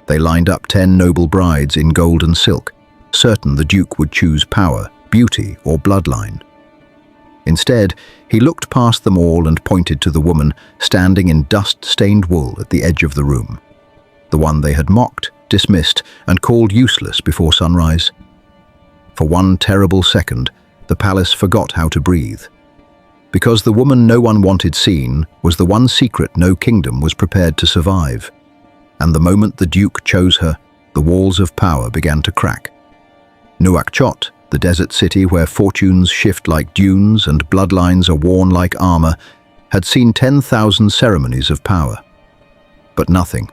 They lined up 10 noble brides in gold and silk, certain the Duke would choose power, beauty, or bloodline. Instead, he looked past them all and pointed to the woman standing in dust-stained wool at the edge of the room. The one they had mocked, dismissed, and called useless before sunrise. For one terrible second, the palace forgot how to breathe. Because the woman no one wanted seen was the one secret no kingdom was prepared to survive. And the moment the Duke chose her, the walls of power began to crack. Nouakchott, the desert city where fortunes shift like dunes and bloodlines are worn like armor, had seen 10,000 ceremonies of power. But nothing,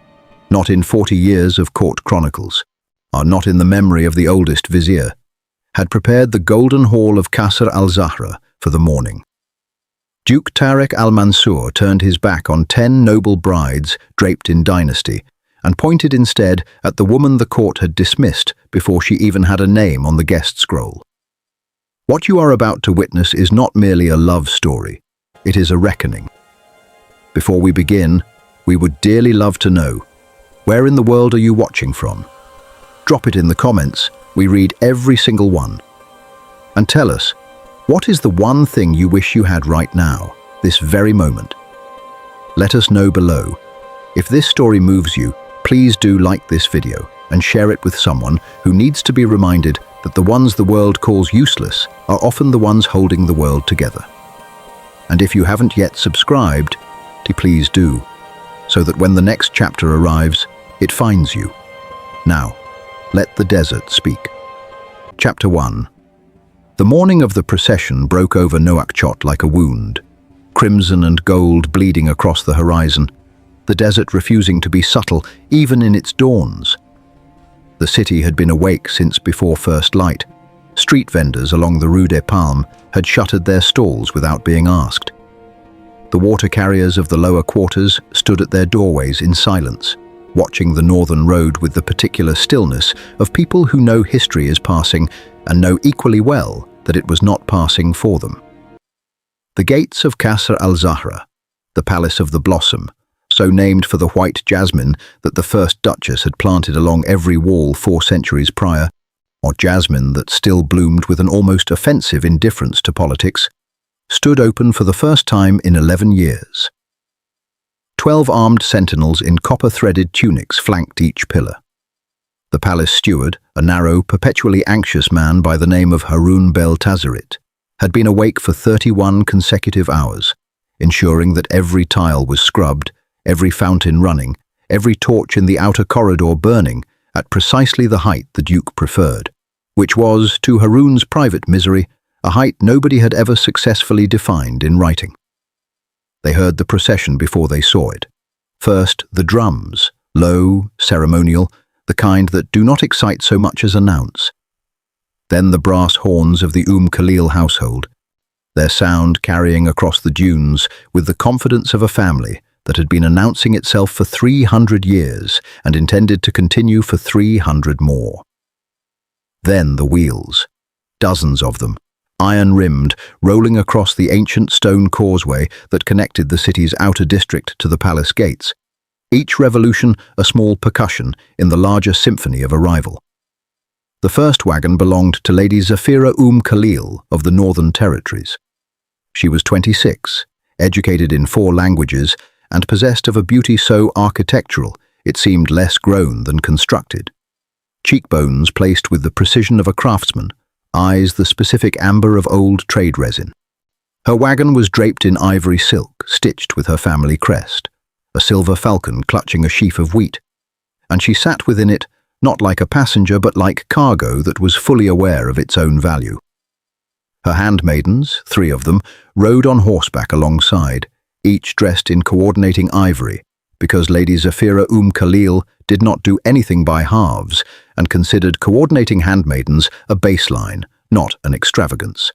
not in 40 years of court chronicles, or not in the memory of the oldest vizier, had prepared the golden hall of Qasr al-Zahra for the morning. Duke Tariq al-Mansour turned his back on 10 noble brides draped in dynasty and pointed instead at the woman the court had dismissed before she even had a name on the guest scroll. What you are about to witness is not merely a love story, it is a reckoning. Before we begin, we would dearly love to know, where in the world are you watching from? Drop it in the comments, we read every single one. And tell us, what is the one thing you wish you had right now, this very moment? Let us know below. If this story moves you, please do like this video and share it with someone who needs to be reminded that the ones the world calls useless are often the ones holding the world together. And if you haven't yet subscribed, please do, so that when the next chapter arrives, it finds you. Now, let the desert speak. Chapter 1. The morning of the procession broke over Nouakchott like a wound, crimson and gold bleeding across the horizon, the desert refusing to be subtle even in its dawns. The city had been awake since before first light. Street vendors along the Rue des Palmes had shuttered their stalls without being asked. The water carriers of the lower quarters stood at their doorways in silence, watching the northern road with the particular stillness of people who know history is passing and know equally well that it was not passing for them. The gates of Qasr al-Zahra, the Palace of the Blossom, so named for the white jasmine that the first Duchess had planted along every wall 4 centuries prior, or jasmine that still bloomed with an almost offensive indifference to politics, stood open for the first time in 11 years. 12 armed sentinels in copper-threaded tunics flanked each pillar. The palace steward, a narrow, perpetually anxious man by the name of Haroun Beltazerit, had been awake for 31 consecutive hours, ensuring that every tile was scrubbed, every fountain running, every torch in the outer corridor burning at precisely the height the Duke preferred, which was, to Haroun's private misery, a height nobody had ever successfully defined in writing. They heard the procession before they saw it. First, the drums, low, ceremonial, the kind that do not excite so much as announce. Then the brass horns of the Khalil household, their sound carrying across the dunes with the confidence of a family that had been announcing itself for 300 years and intended to continue for 300 more. Then the wheels, dozens of them, iron-rimmed, rolling across the ancient stone causeway that connected the city's outer district to the palace gates, each revolution a small percussion in the larger symphony of arrival. The first wagon belonged to Lady Zafira Khalil of the Northern Territories. She was 26, educated in 4 languages, and possessed of a beauty so architectural it seemed less grown than constructed. Cheekbones placed with the precision of a craftsman, eyes the specific amber of old trade resin. Her wagon was draped in ivory silk, stitched with her family crest, a silver falcon clutching a sheaf of wheat, and she sat within it not like a passenger but like cargo that was fully aware of its own value. Her handmaidens, 3 of them, rode on horseback alongside, each dressed in coordinating ivory, because Lady Zafira Khalil did not do anything by halves and considered coordinating handmaidens a baseline, not an extravagance.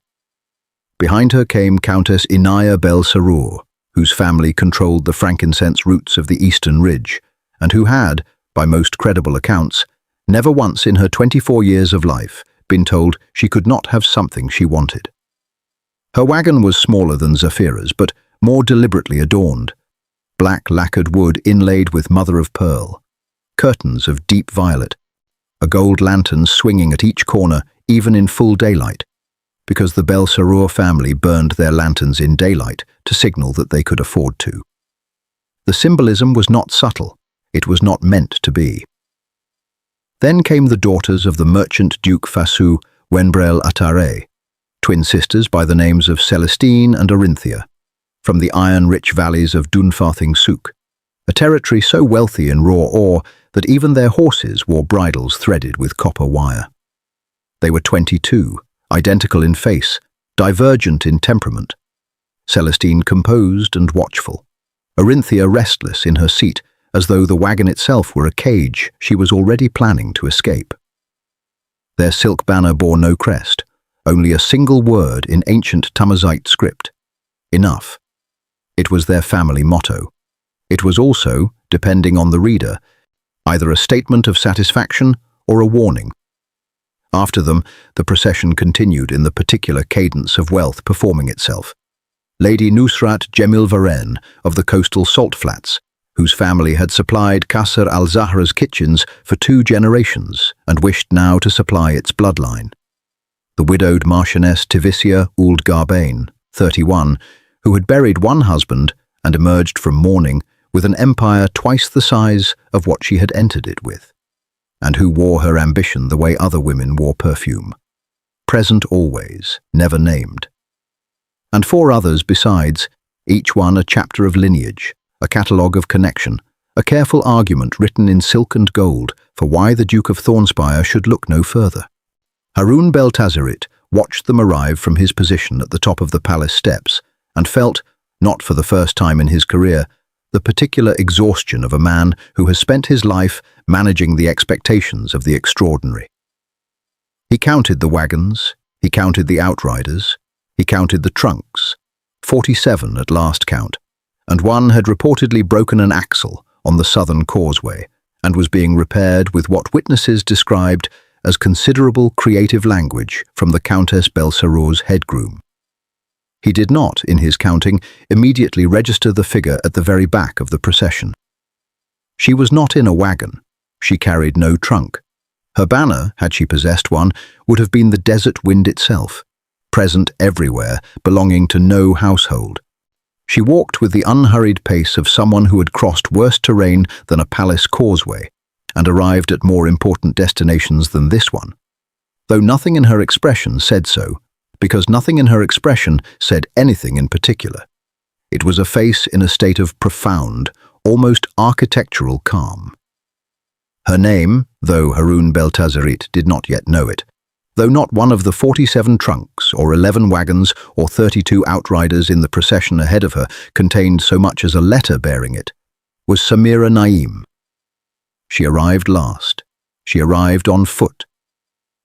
Behind her came Countess Inaya Bel Sarour, whose family controlled the frankincense roots of the Eastern Ridge, and who had, by most credible accounts, never once in her 24 years of life been told she could not have something she wanted. Her wagon was smaller than Zafira's, but more deliberately adorned. Black lacquered wood inlaid with mother-of-pearl, curtains of deep violet, a gold lantern swinging at each corner, even in full daylight, because the Belsarour family burned their lanterns in daylight to signal that they could afford to. The symbolism was not subtle. It was not meant to be. Then came the daughters of the merchant Duke Fassou Wenbrel Attaré, twin sisters by the names of Celestine and Orinthia, from the iron-rich valleys of Dunfarthing Souk, a territory so wealthy in raw ore that even their horses wore bridles threaded with copper wire. They were 22, identical in face, divergent in temperament. Celestine composed and watchful, Orinthia restless in her seat, as though the wagon itself were a cage she was already planning to escape. Their silk banner bore no crest, only a single word in ancient Tamazight script: enough. It was their family motto. It was also, depending on the reader, either a statement of satisfaction or a warning. After them, the procession continued in the particular cadence of wealth performing itself. Lady Nusrat Jemil Varen of the coastal salt flats, whose family had supplied Qasr al-Zahra's kitchens for 2 generations and wished now to supply its bloodline. The widowed Marchioness Tivisia Ould Garbain, 31, who had buried one husband and emerged from mourning with an empire twice the size of what she had entered it with, and who wore her ambition the way other women wore perfume. Present always, never named. And 4 others besides, each one a chapter of lineage, a catalogue of connection, a careful argument written in silk and gold for why the Duke of Thornspire should look no further. Haroun Beltazerit watched them arrive from his position at the top of the palace steps and felt, not for the first time in his career, the particular exhaustion of a man who has spent his life managing the expectations of the extraordinary. He counted the wagons, he counted the outriders, he counted the trunks, 47 at last count, and one had reportedly broken an axle on the southern causeway and was being repaired with what witnesses described as considerable creative language from the Countess Belsarour's headgroom. He did not, in his counting, immediately register the figure at the very back of the procession. She was not in a wagon. She carried no trunk. Her banner, had she possessed one, would have been the desert wind itself, present everywhere, belonging to no household. She walked with the unhurried pace of someone who had crossed worse terrain than a palace causeway and arrived at more important destinations than this one, though nothing in her expression said so, because nothing in her expression said anything in particular. It was a face in a state of profound, almost architectural calm. Her name, though Haroun Beltazerit did not yet know it, though not one of the 47 trunks or 11 wagons or 32 outriders in the procession ahead of her contained so much as a letter bearing it, was Samira Naim. She arrived last. She arrived on foot.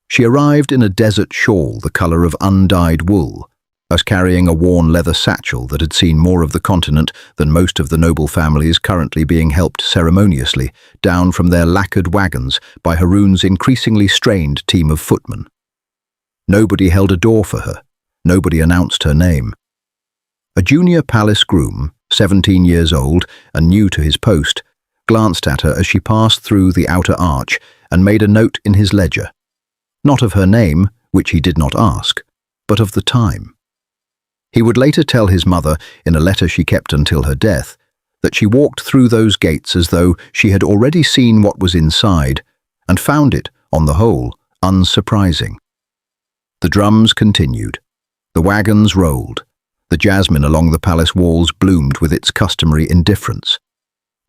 She arrived in a desert shawl the colour of undyed wool, as carrying a worn leather satchel that had seen more of the continent than most of the noble families currently being helped ceremoniously down from their lacquered wagons by Haroun's increasingly strained team of footmen. Nobody held a door for her. Nobody announced her name. A junior palace groom, 17 years old and new to his post, glanced at her as she passed through the outer arch and made a note in his ledger, not of her name, which he did not ask, but of the time. He would later tell his mother, in a letter she kept until her death, that she walked through those gates as though she had already seen what was inside and found it, on the whole, unsurprising. The drums continued. The wagons rolled. The jasmine along the palace walls bloomed with its customary indifference.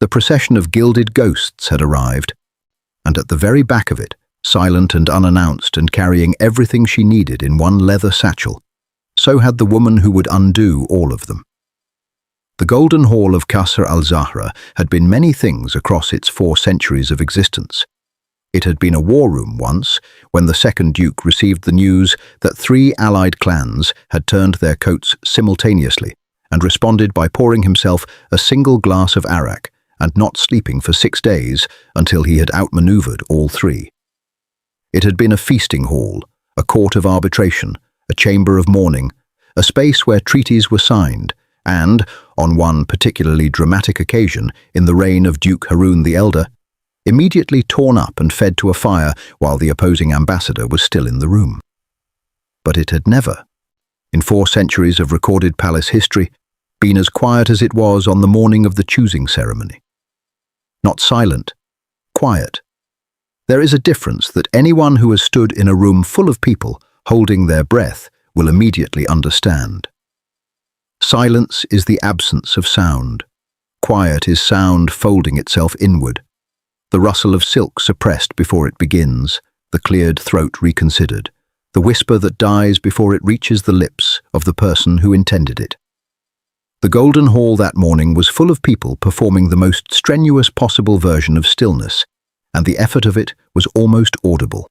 The procession of gilded ghosts had arrived, and at the very back of it, silent and unannounced and carrying everything she needed in one leather satchel, so had the woman who would undo all of them. The Golden Hall of Qasr al-Zahra had been many things across its 4 centuries of existence. It had been a war room once, when the second Duke received the news that 3 allied clans had turned their coats simultaneously and responded by pouring himself a single glass of arak and not sleeping for 6 days until he had outmaneuvered all 3. It had been a feasting hall, a court of arbitration, a chamber of mourning, a space where treaties were signed, and, on one particularly dramatic occasion in the reign of Duke Haroun the Elder, immediately torn up and fed to a fire while the opposing ambassador was still in the room. But it had never, in 4 centuries of recorded palace history, been as quiet as it was on the morning of the choosing ceremony. Not silent, quiet. There is a difference that anyone who has stood in a room full of people holding their breath will immediately understand. Silence is the absence of sound. Quiet is sound folding itself inward. The rustle of silk suppressed before it begins, the cleared throat reconsidered, the whisper that dies before it reaches the lips of the person who intended it. The Golden Hall that morning was full of people performing the most strenuous possible version of stillness, and the effort of it was almost audible.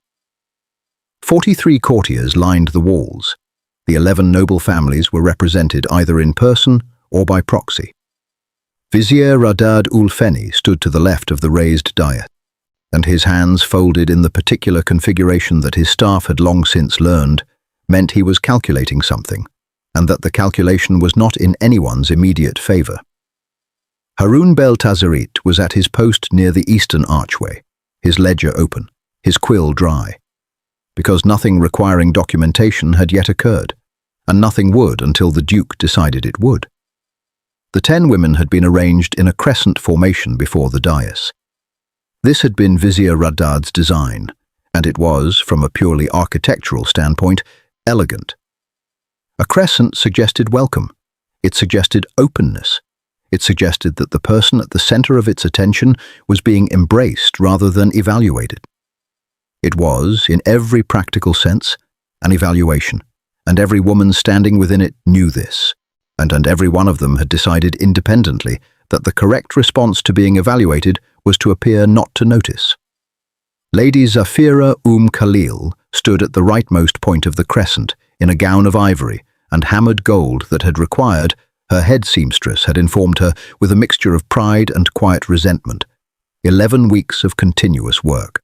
43 courtiers lined the walls. The 11 noble families were represented either in person or by proxy. Vizier Radad ul Feni stood to the left of the raised dais, and his hands folded in the particular configuration that his staff had long since learned meant he was calculating something, and that the calculation was not in anyone's immediate favor. Haroun Beltazerit was at his post near the eastern archway, his ledger open, his quill dry, because nothing requiring documentation had yet occurred, and nothing would until the Duke decided it would. The 10 women had been arranged in a crescent formation before the dais. This had been Vizier Radad's design, and it was, from a purely architectural standpoint, elegant. A crescent suggested welcome. It suggested openness. It suggested that the person at the center of its attention was being embraced rather than evaluated. It was, in every practical sense, an evaluation, and every woman standing within it knew this, and every one of them had decided independently that the correct response to being evaluated was to appear not to notice. Lady Zafira Khalil stood at the rightmost point of the crescent in a gown of ivory and hammered gold that had required, her head seamstress had informed her with a mixture of pride and quiet resentment, 11 weeks of continuous work.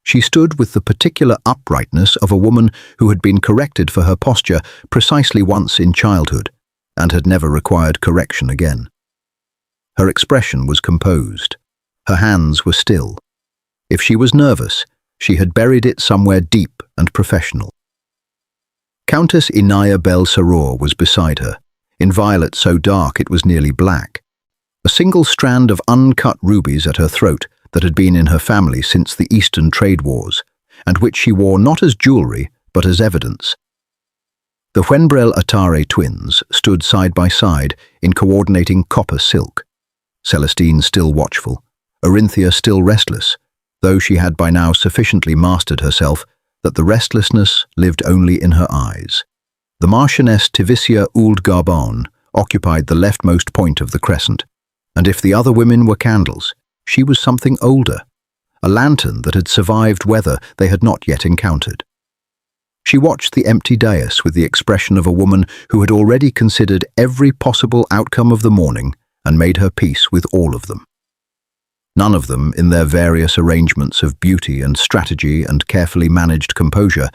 She stood with the particular uprightness of a woman who had been corrected for her posture precisely once in childhood, and had never required correction again. Her expression was composed. Her hands were still. If she was nervous, she had buried it somewhere deep and professional. Countess Inaya Bel Saror was beside her, in violet so dark it was nearly black. A single strand of uncut rubies at her throat that had been in her family since the Eastern trade wars, and which she wore not as jewelry but as evidence. The Huenbrel Atare twins stood side by side in coordinating copper silk, Celestine still watchful, Orinthia still restless, though she had by now sufficiently mastered herself that the restlessness lived only in her eyes. The Marchioness Tivicia Ould Garbon occupied the leftmost point of the crescent, and if the other women were candles, she was something older, a lantern that had survived weather they had not yet encountered. She watched the empty dais with the expression of a woman who had already considered every possible outcome of the morning and made her peace with all of them. None of them, in their various arrangements of beauty and strategy and carefully managed composure,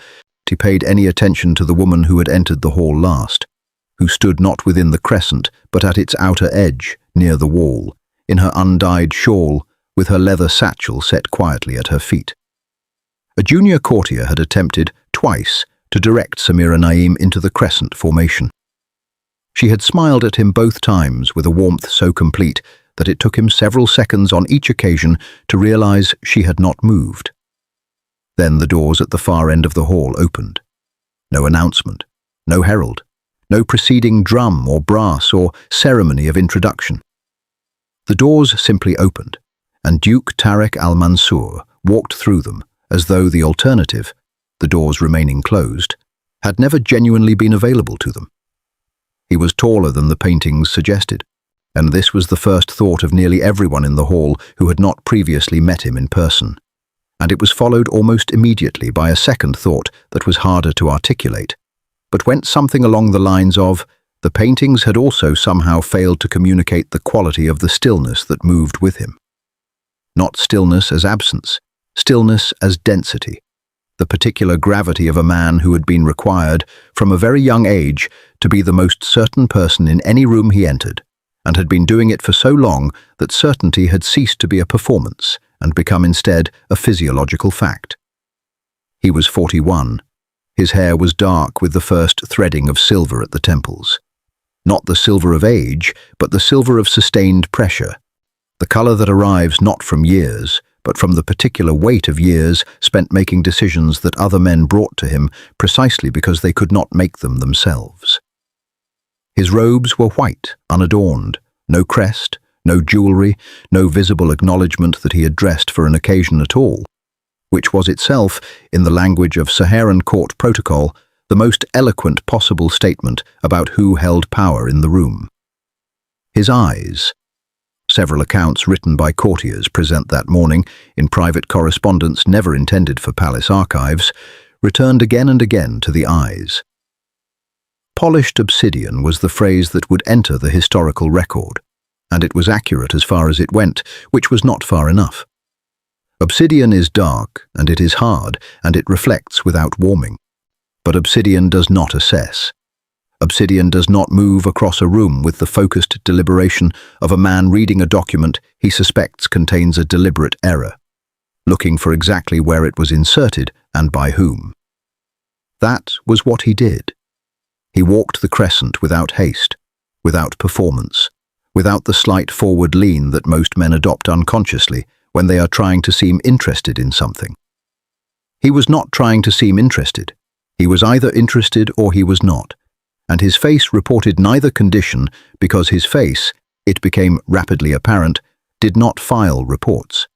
paid any attention to the woman who had entered the hall last, who stood not within the crescent but at its outer edge, near the wall, in her undyed shawl, with her leather satchel set quietly at her feet. A junior courtier had attempted, twice, to direct Samira Naim into the crescent formation. She had smiled at him both times with a warmth so complete that it took him several seconds on each occasion to realize she had not moved. Then the doors at the far end of the hall opened. No announcement, no herald, no preceding drum or brass or ceremony of introduction. The doors simply opened, and Duke Tarek al-Mansour walked through them as though the alternative, the doors remaining closed, had never genuinely been available to them. He was taller than the paintings suggested, and this was the first thought of nearly everyone in the hall who had not previously met him in person. And it was followed almost immediately by a second thought that was harder to articulate, but went something along the lines of, the paintings had also somehow failed to communicate the quality of the stillness that moved with him. Not stillness as absence, stillness as density, the particular gravity of a man who had been required, from a very young age, to be the most certain person in any room he entered, and had been doing it for so long that certainty had ceased to be a performance, and become instead a physiological fact. He was 41. His hair was dark with the first threading of silver at the temples. Not the silver of age, but the silver of sustained pressure, the color that arrives not from years, but from the particular weight of years spent making decisions that other men brought to him precisely because they could not make them themselves. His robes were white, unadorned, no crest, no jewelry, no visible acknowledgement that he had dressed for an occasion at all, which was itself, in the language of Saharan court protocol, the most eloquent possible statement about who held power in the room. His eyes. Several accounts written by courtiers present that morning, in private correspondence never intended for palace archives, returned again and again to the eyes. Polished obsidian was the phrase that would enter the historical record, and it was accurate as far as it went, which was not far enough. Obsidian is dark, and it is hard, and it reflects without warming. But obsidian does not assess. Obsidian does not move across a room with the focused deliberation of a man reading a document he suspects contains a deliberate error, looking for exactly where it was inserted and by whom. That was what he did. He walked the crescent without haste, without performance, without the slight forward lean that most men adopt unconsciously when they are trying to seem interested in something. He was not trying to seem interested. He was either interested or he was not, and his face reported neither condition because his face, it became rapidly apparent, did not file reports.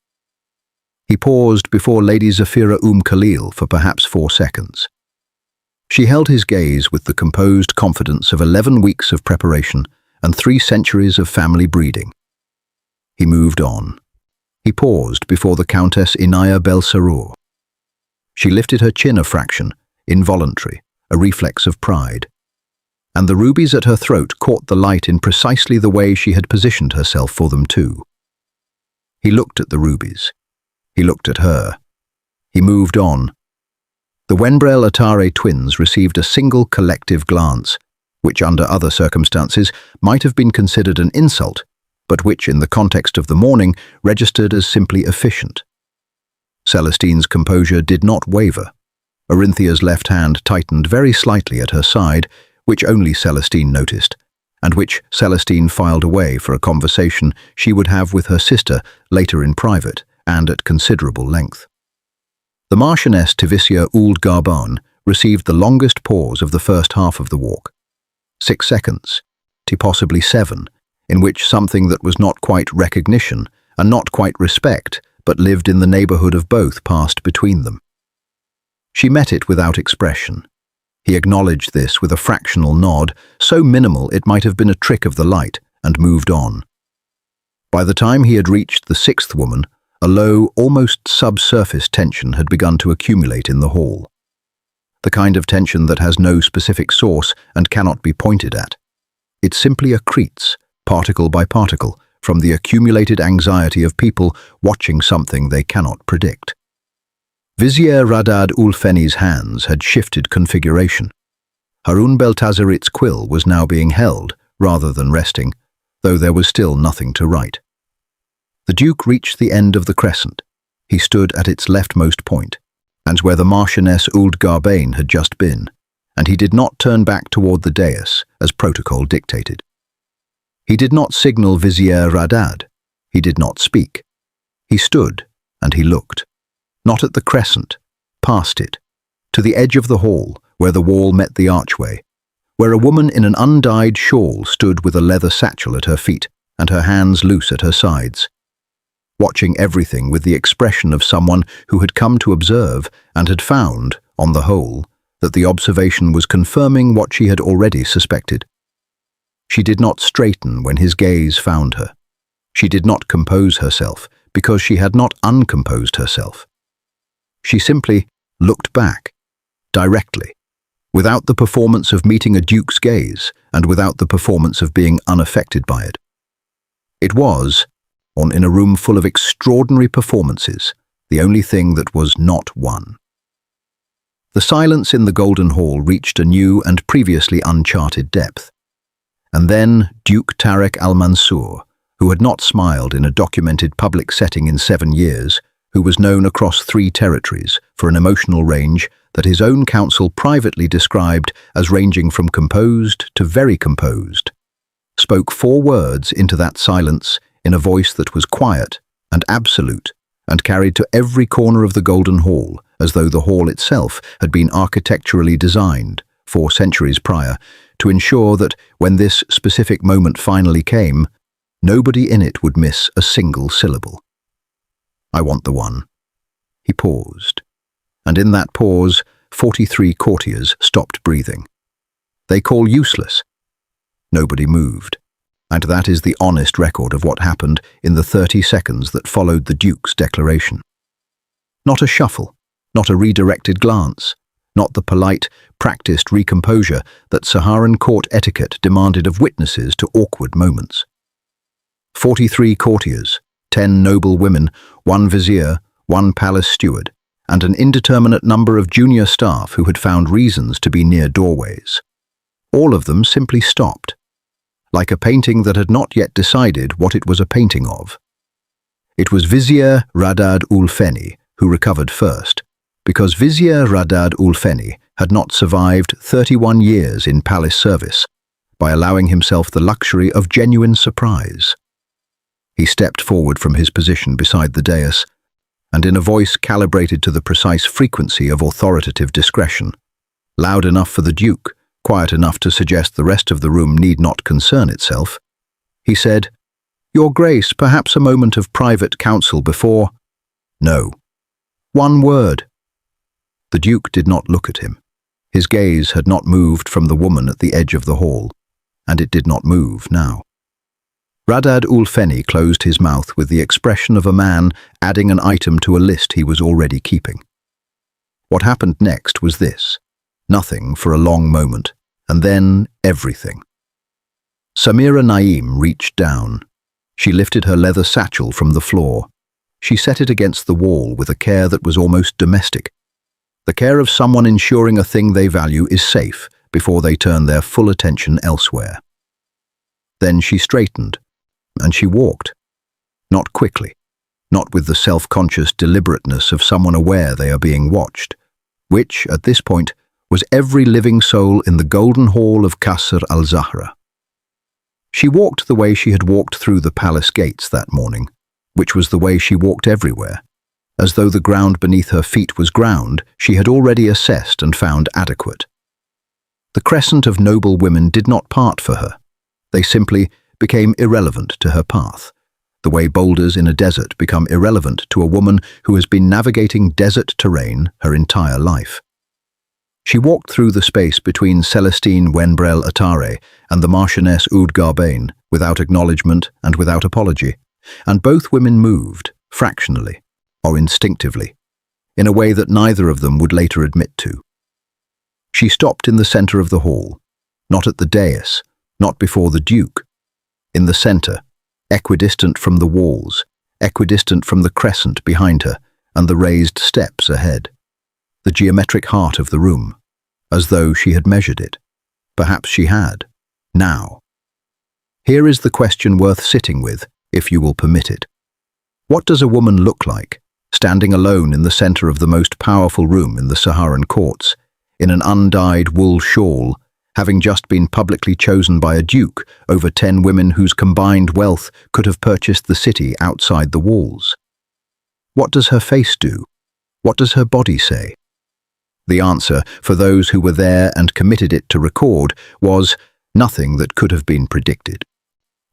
He paused before Lady Zafira Khalil for perhaps 4 seconds. She held his gaze with the composed confidence of 11 weeks of preparation and 3 centuries of family breeding. He moved on. He paused before the Countess Inaya Belsarour. She lifted her chin a fraction, involuntary, a reflex of pride. And the rubies at her throat caught the light in precisely the way she had positioned herself for them too. He looked at the rubies. He looked at her. He moved on. The Wenbrel Atare twins received a single collective glance, which under other circumstances might have been considered an insult, but which in the context of the morning registered as simply efficient. Celestine's composure did not waver. Orinthia's left hand tightened very slightly at her side, which only Celestine noticed, and which Celestine filed away for a conversation she would have with her sister later in private and at considerable length. The Marchioness Tivisia Ould Garbon received the longest pause of the first half of the walk. 6 seconds, possibly 7, in which something that was not quite recognition and not quite respect, but lived in the neighborhood of both passed between them. She met it without expression. He acknowledged this with a fractional nod, so minimal it might have been a trick of the light, and moved on. By the time he had reached the 6th woman, a low, almost subsurface tension had begun to accumulate in the hall. The kind of tension that has no specific source and cannot be pointed at. It simply accretes, particle by particle, from the accumulated anxiety of people watching something they cannot predict. Vizier Radad ul Feni's hands had shifted configuration. Harun Beltazerit's quill was now being held, rather than resting, though there was still nothing to write. The Duke reached the end of the crescent. He stood at its leftmost point, and where the Marchioness Ould Garbon had just been, and he did not turn back toward the dais, as protocol dictated. He did not signal Vizier Radad. He did not speak. He stood, and he looked. Not at the crescent, past it, to the edge of the hall, where the wall met the archway, where a woman in an undyed shawl stood with a leather satchel at her feet and her hands loose at her sides, watching everything with the expression of someone who had come to observe and had found, on the whole, that the observation was confirming what she had already suspected. She did not straighten when his gaze found her. She did not compose herself because she had not uncomposed herself. She simply looked back, directly, without the performance of meeting a duke's gaze and without the performance of being unaffected by it. It was, in a room full of extraordinary performances, the only thing that was not one. The silence in the Golden Hall reached a new and previously uncharted depth. And then Duke Tarek al-Mansour, who had not smiled in a documented public setting in 7 years, who was known across 3 territories for an emotional range that his own counsel privately described as ranging from composed to very composed, spoke 4 words into that silence in a voice that was quiet and absolute and carried to every corner of the Golden Hall, as though the hall itself had been architecturally designed 4 centuries prior to ensure that when this specific moment finally came, nobody in it would miss a single syllable. "I want the one." He paused, and in that pause, 43 courtiers stopped breathing. "They call useless." Nobody moved, and that is the honest record of what happened in the 30 seconds that followed the Duke's declaration. Not a shuffle, not a redirected glance, not the polite, practiced recomposure that Saharan court etiquette demanded of witnesses to awkward moments. 43 courtiers, 10 noble women, 1 vizier, 1 palace steward, and an indeterminate number of junior staff who had found reasons to be near doorways. All of them simply stopped, like a painting that had not yet decided what it was a painting of. It was Vizier Radad ul Feni who recovered first, because Vizier Radad ul Feni had not survived 31 years in palace service by allowing himself the luxury of genuine surprise. He stepped forward from his position beside the dais, and in a voice calibrated to the precise frequency of authoritative discretion, loud enough for the Duke, quiet enough to suggest the rest of the room need not concern itself, he said, "Your Grace, perhaps a moment of private counsel before—" "No. 1 word." The Duke did not look at him. His gaze had not moved from the woman at the edge of the hall, and it did not move now. Radad ul Feni closed his mouth with the expression of a man adding an item to a list he was already keeping. What happened next was this: nothing for a long moment, and then everything. Samira Naim reached down. She lifted her leather satchel from the floor. She set it against the wall with a care that was almost domestic. The care of someone ensuring a thing they value is safe before they turn their full attention elsewhere. Then she straightened, and she walked. Not quickly, not with the self-conscious deliberateness of someone aware they are being watched, which, at this point, was every living soul in the Golden Hall of Qasr al-Zahra. She walked the way she had walked through the palace gates that morning, which was the way she walked everywhere, as though the ground beneath her feet was ground she had already assessed and found adequate. The crescent of noble women did not part for her. They simply became irrelevant to her path, the way boulders in a desert become irrelevant to a woman who has been navigating desert terrain her entire life. She walked through the space between Celestine Wenbrel Atare and the Marchioness Oud Garbain without acknowledgement and without apology, and both women moved, fractionally, or instinctively, in a way that neither of them would later admit to. She stopped in the center of the hall, not at the dais, not before the Duke. In the center, equidistant from the walls, equidistant from the crescent behind her and the raised steps ahead. The geometric heart of the room, as though she had measured it. Perhaps she had. Now. Here is the question worth sitting with, if you will permit it. What does a woman look like, standing alone in the center of the most powerful room in the Saharan courts, in an undyed wool shawl, having just been publicly chosen by a duke over 10 women whose combined wealth could have purchased the city outside the walls? What does her face do? What does her body say? The answer, for those who were there and committed it to record, was nothing that could have been predicted.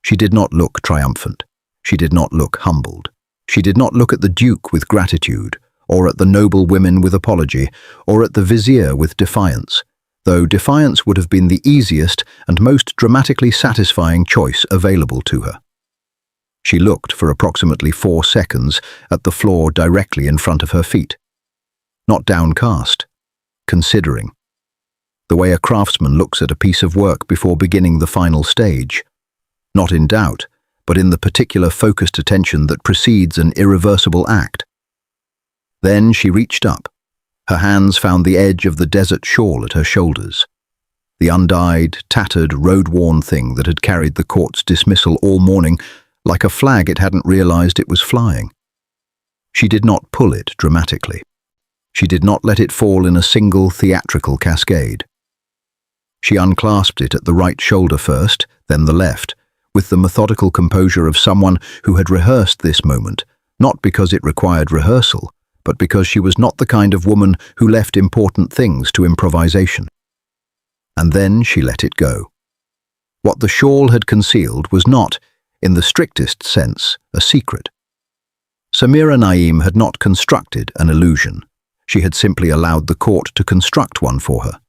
She did not look triumphant. She did not look humbled. She did not look at the Duke with gratitude, or at the noble women with apology, or at the vizier with defiance, though defiance would have been the easiest and most dramatically satisfying choice available to her. She looked for approximately 4 seconds at the floor directly in front of her feet. Not downcast, considering. The way a craftsman looks at a piece of work before beginning the final stage. Not in doubt, but in the particular focused attention that precedes an irreversible act. Then she reached up. Her hands found the edge of the desert shawl at her shoulders. The undyed, tattered, road-worn thing that had carried the court's dismissal all morning Like a flag it hadn't realized it was flying. She did not pull it dramatically. She did not let it fall in a single theatrical cascade. She unclasped it at the right shoulder first, then the left, with the methodical composure of someone who had rehearsed this moment, not because it required rehearsal, but because she was not the kind of woman who left important things to improvisation. And then she let it go. What the shawl had concealed was not, in the strictest sense, a secret. Samira Naim had not constructed an illusion. She had simply allowed the court to construct one for her,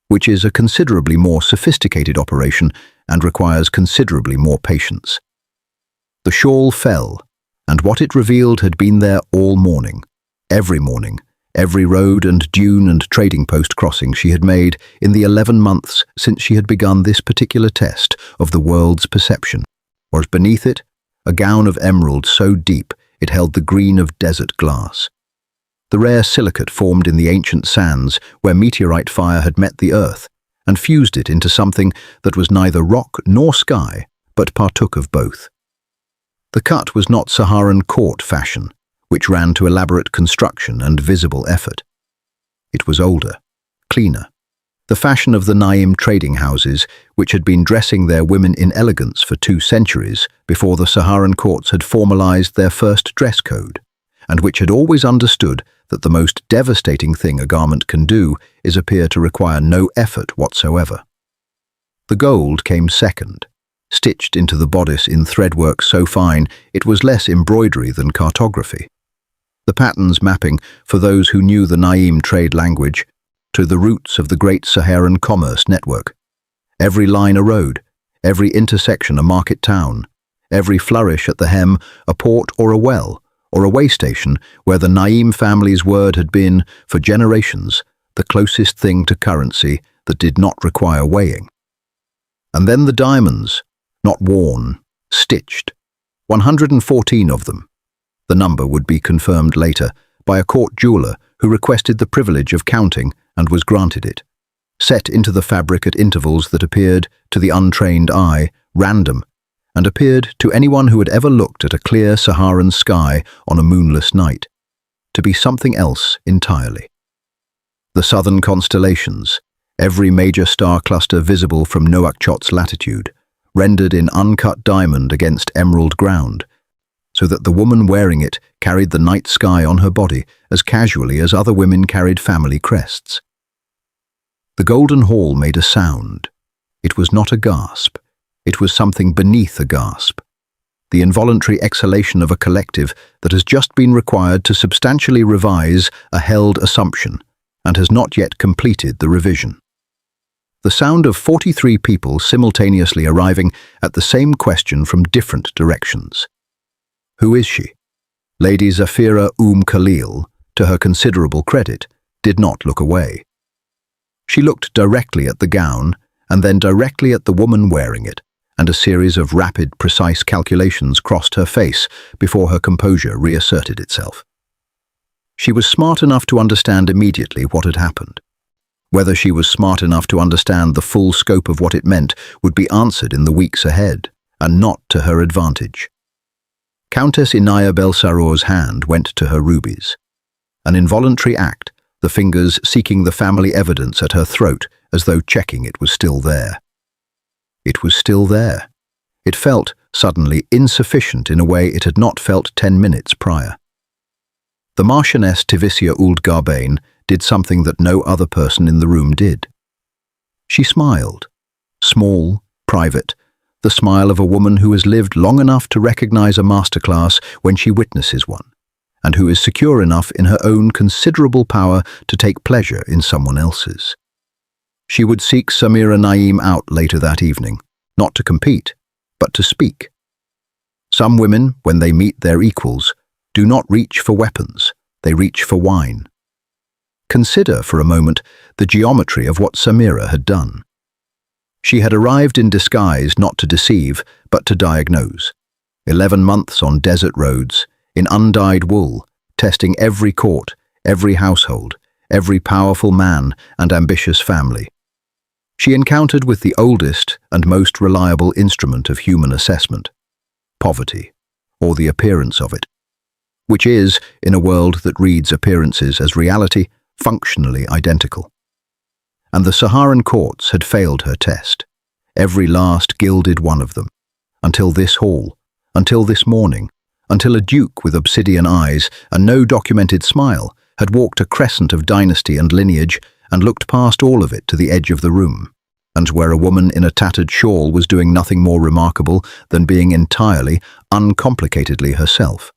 which is a considerably more sophisticated operation and requires considerably more patience. The shawl fell, and what it revealed had been there all morning, every road and dune and trading post crossing she had made in the 11 months since she had begun this particular test of the world's perception, whereas beneath it, a gown of emerald so deep it held the green of desert glass. The rare silicate formed in the ancient sands where meteorite fire had met the earth and fused it into something that was neither rock nor sky, but partook of both. The cut was not Saharan court fashion, which ran to elaborate construction and visible effort. It was older, cleaner, the fashion of the Naim trading houses, which had been dressing their women in elegance for 2 centuries before the Saharan courts had formalized their first dress code, and which had always understood that the most devastating thing a garment can do is appear to require no effort whatsoever. The gold came second, stitched into the bodice in threadwork so fine it was less embroidery than cartography. The patterns mapping, for those who knew the Naim trade language, to the roots of the great Saharan commerce network. Every line a road, every intersection a market town, every flourish at the hem a port or a well, or a way station where the Naim family's word had been, for generations, the closest thing to currency that did not require weighing. And then the diamonds, not worn, stitched, 114 of them. The number would be confirmed later by a court jeweler who requested the privilege of counting and was granted it, set into the fabric at intervals that appeared, to the untrained eye, random, and appeared to anyone who had ever looked at a clear Saharan sky on a moonless night, to be something else entirely. The southern constellations, every major star cluster visible from Nouakchott's latitude, rendered in uncut diamond against emerald ground, so that the woman wearing it carried the night sky on her body as casually as other women carried family crests. The golden hall made a sound. It was not a gasp. It was something beneath a gasp. The involuntary exhalation of a collective that has just been required to substantially revise a held assumption and has not yet completed the revision. The sound of 43 people simultaneously arriving at the same question from different directions. Who is she? Lady Zafira Khalil, to her considerable credit, did not look away. She looked directly at the gown and then directly at the woman wearing it, and a series of rapid, precise calculations crossed her face before her composure reasserted itself. She was smart enough to understand immediately what had happened. Whether she was smart enough to understand the full scope of what it meant would be answered in the weeks ahead, and not to her advantage. Countess Inaya Belsarour's hand went to her rubies. An involuntary act, the fingers seeking the family evidence at her throat as though checking it was still there. It was still there. It felt, suddenly, insufficient in a way it had not felt 10 minutes prior. The Marchioness Tivisia Ould Garbain did something that no other person in the room did. She smiled, small, private, the smile of a woman who has lived long enough to recognize a masterclass when she witnesses one, and who is secure enough in her own considerable power to take pleasure in someone else's. She would seek Samira Naim out later that evening, not to compete, but to speak. Some women, when they meet their equals, do not reach for weapons, they reach for wine. Consider for a moment the geometry of what Samira had done. She had arrived in disguise not to deceive, but to diagnose. 11 months on desert roads, in undyed wool, testing every court, every household, every powerful man and ambitious family. She encountered with the oldest and most reliable instrument of human assessment, poverty, or the appearance of it, which is, in a world that reads appearances as reality, functionally identical. And the Saharan courts had failed her test, every last gilded one of them, until this hall, until this morning, until a duke with obsidian eyes and no documented smile had walked a crescent of dynasty and lineage and looked past all of it to the edge of the room, and where a woman in a tattered shawl was doing nothing more remarkable than being entirely, uncomplicatedly herself.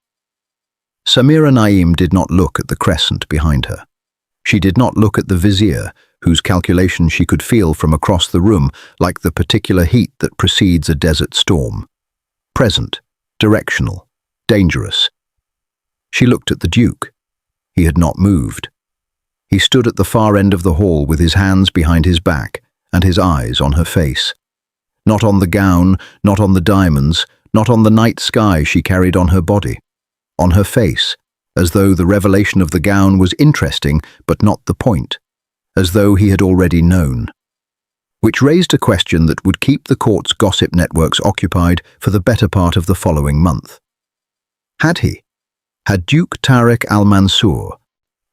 Samira Naim did not look at the crescent behind her. She did not look at the vizier, whose calculation she could feel from across the room like the particular heat that precedes a desert storm. Present, directional, dangerous. She looked at the duke. He had not moved. He stood at the far end of the hall with his hands behind his back and his eyes on her face. Not on the gown, not on the diamonds, not on the night sky she carried on her body. On her face, as though the revelation of the gown was interesting but not the point, as though he had already known. Which raised a question that would keep the court's gossip networks occupied for the better part of the following month. Had Duke Tariq al-Mansour,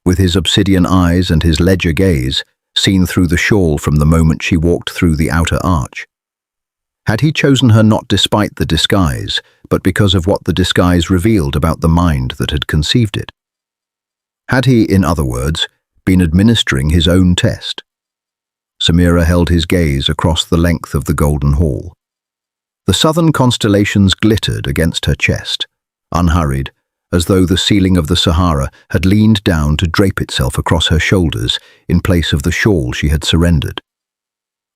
with his obsidian eyes and his ledger gaze, seen through the shawl from the moment she walked through the outer arch? Had he chosen her not despite the disguise, but because of what the disguise revealed about the mind that had conceived it? Had he, in other words, been administering his own test? Samira held his gaze across the length of the golden hall. The southern constellations glittered against her chest, unhurried, as though the ceiling of the Sahara had leaned down to drape itself across her shoulders in place of the shawl she had surrendered.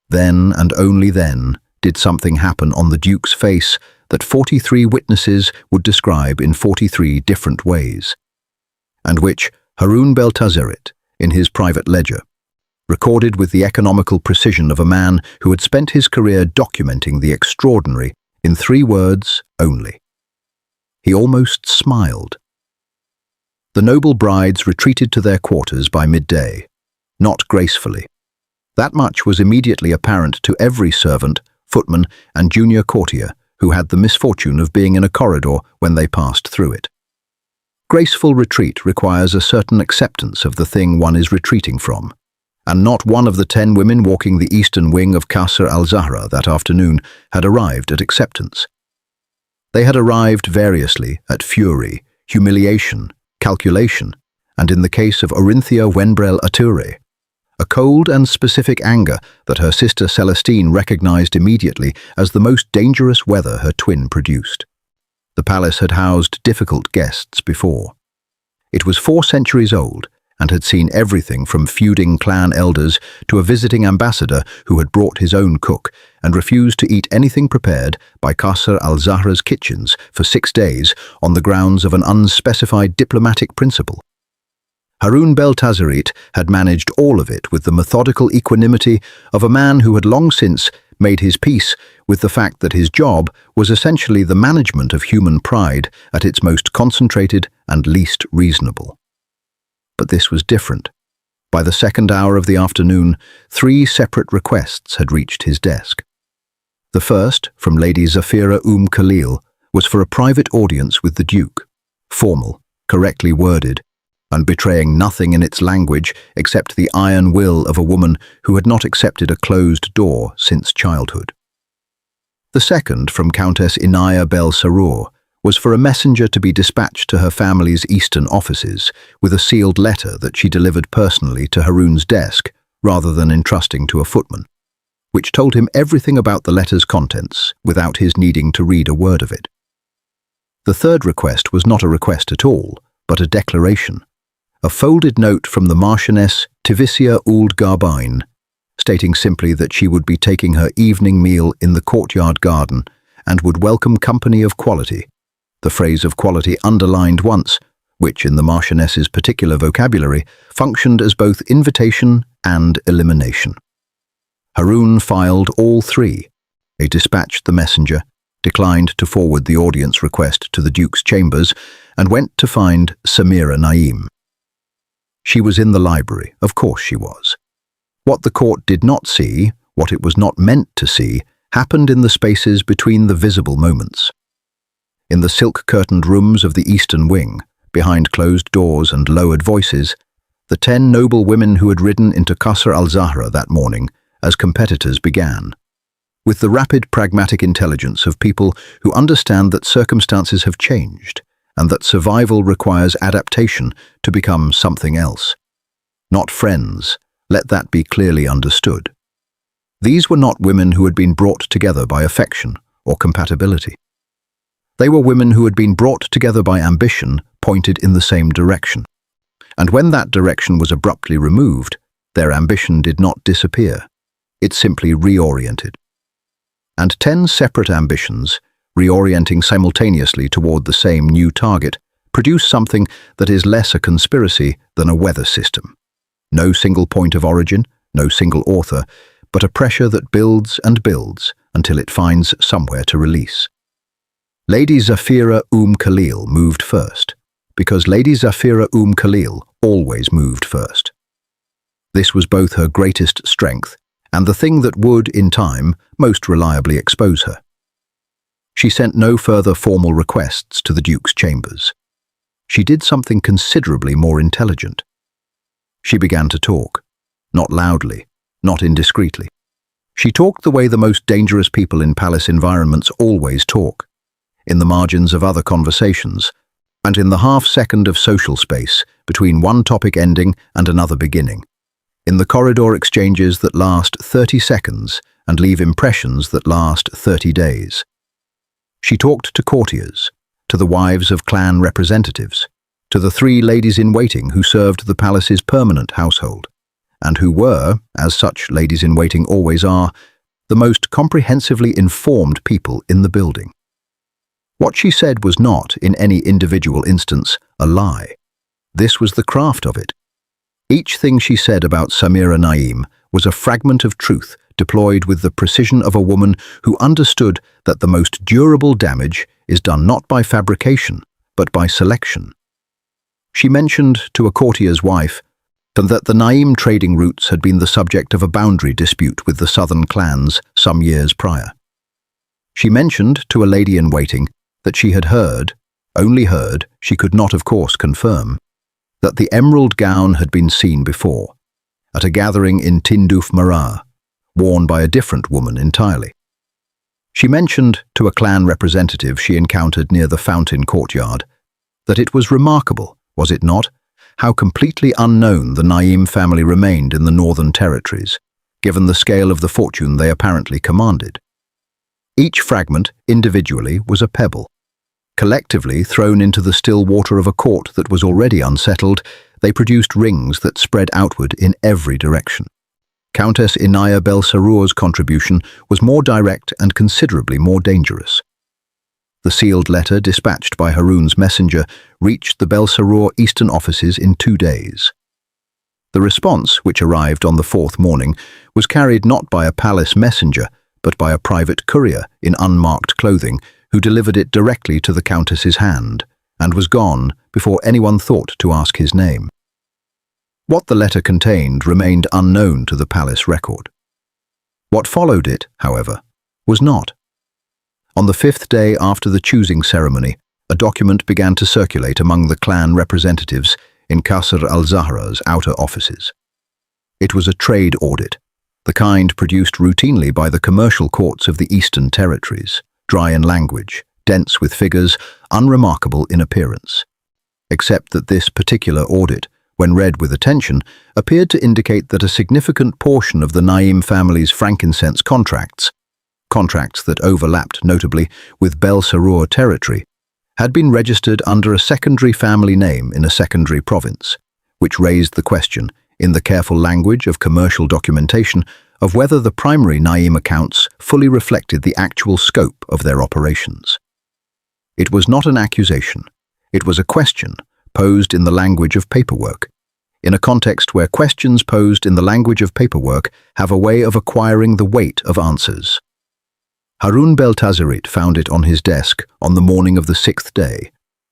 Then, and only then, did something happen on the Duke's face that 43 witnesses would describe in 43 different ways, and which Harun Beltazerit, in his private ledger, recorded with the economical precision of a man who had spent his career documenting the extraordinary in 3 words only. He almost smiled. The noble brides retreated to their quarters by midday, not gracefully. That much was immediately apparent to every servant, footman, and junior courtier who had the misfortune of being in a corridor when they passed through it. Graceful retreat requires a certain acceptance of the thing one is retreating from, and not one of the 10 women walking the eastern wing of Qasr al-Zahra that afternoon had arrived at acceptance. They had arrived variously at fury, humiliation, calculation, and in the case of Orinthia Wenbrel Ature, a cold and specific anger that her sister Celestine recognized immediately as the most dangerous weather her twin produced. The palace had housed difficult guests before. It was 4 centuries old and had seen everything from feuding clan elders to a visiting ambassador who had brought his own cook and refused to eat anything prepared by Qasr al-Zahra's kitchens for 6 days on the grounds of an unspecified diplomatic principle. Harun Beltazerit had managed all of it with the methodical equanimity of a man who had long since made his peace with the fact that his job was essentially the management of human pride at its most concentrated and least reasonable. But this was different. By the 2nd hour of the afternoon, 3 separate requests had reached his desk. The first, from Lady Zafira Khalil, was for a private audience with the Duke, formal, correctly worded, and betraying nothing in its language except the iron will of a woman who had not accepted a closed door since childhood. The second, from Countess Inaya Bel Sarour, was for a messenger to be dispatched to her family's eastern offices with a sealed letter that she delivered personally to Harun's desk rather than entrusting to a footman, which told him everything about the letter's contents without his needing to read a word of it. The third request was not a request at all, but a declaration, a folded note from the Marchioness Tivisia Ould Garbain, stating simply that she would be taking her evening meal in the courtyard garden and would welcome company of quality, the phrase of quality underlined once, which in the Marchioness's particular vocabulary functioned as both invitation and elimination. Harun filed all 3. He dispatched the messenger, declined to forward the audience request to the Duke's chambers, and went to find Samira Naim. She was in the library, of course she was. What the court did not see, what it was not meant to see, happened in the spaces between the visible moments. In the silk-curtained rooms of the eastern wing, behind closed doors and lowered voices, the 10 noble women who had ridden into Qasr al-Zahra that morning as competitors began. With the rapid, pragmatic intelligence of people who understand that circumstances have changed and that survival requires adaptation to become something else. Not friends, let that be clearly understood. These were not women who had been brought together by affection or compatibility. They were women who had been brought together by ambition pointed in the same direction. And when that direction was abruptly removed, their ambition did not disappear. It simply reoriented. And 10 separate ambitions, reorienting simultaneously toward the same new target, produce something that is less a conspiracy than a weather system. No single point of origin, no single author, but a pressure that builds and builds until it finds somewhere to release. Lady Zafira Khalil moved first, because Lady Zafira Khalil always moved first. This was both her greatest strength and the thing that would, in time, most reliably expose her. She sent no further formal requests to the Duke's chambers. She did something considerably more intelligent. She began to talk, not loudly, not indiscreetly. She talked the way the most dangerous people in palace environments always talk, in the margins of other conversations, and in the half-second of social space between one topic ending and another beginning, in the corridor exchanges that last 30 seconds and leave impressions that last 30 days. She talked to courtiers, to the wives of clan representatives, to the 3 ladies-in-waiting who served the palace's permanent household, and who were, as such ladies-in-waiting always are, the most comprehensively informed people in the building. What she said was not, in any individual instance, a lie. This was the craft of it. Each thing she said about Samira Naim was a fragment of truth deployed with the precision of a woman who understood that the most durable damage is done not by fabrication, but by selection. She mentioned to a courtier's wife that the Naim trading routes had been the subject of a boundary dispute with the southern clans some years prior. She mentioned to a lady-in-waiting that she had heard, only heard, she could not of course confirm, that the emerald gown had been seen before, at a gathering in Tindouf Mara, worn by a different woman entirely. She mentioned to a clan representative she encountered near the fountain courtyard that it was remarkable, was it not, how completely unknown the Naim family remained in the northern territories, given the scale of the fortune they apparently commanded. Each fragment, individually, was a pebble. Collectively, thrown into the still water of a court that was already unsettled, they produced rings that spread outward in every direction. Countess Inaya Belsarour's contribution was more direct and considerably more dangerous. The sealed letter dispatched by Haroun's messenger reached the Belsarour eastern offices in 2 days. The response, which arrived on the 4th morning, was carried not by a palace messenger, but by a private courier in unmarked clothing who delivered it directly to the Countess's hand, and was gone before anyone thought to ask his name. What the letter contained remained unknown to the palace record. What followed it, however, was not. On the 5th day after the choosing ceremony, a document began to circulate among the clan representatives in Qasr al-Zahra's outer offices. It was a trade audit, the kind produced routinely by the commercial courts of the Eastern Territories, dry in language, dense with figures, unremarkable in appearance. Except that this particular audit, when read with attention, appeared to indicate that a significant portion of the Naim family's frankincense contracts that overlapped notably with Belsarour territory, had been registered under a secondary family name in a secondary province, which raised the question, in the careful language of commercial documentation, of whether the primary Naim accounts fully reflected the actual scope of their operations. It was not an accusation, it was a question posed in the language of paperwork, in a context where questions posed in the language of paperwork have a way of acquiring the weight of answers. Haroun Beltazerit found it on his desk on the morning of the 6th day,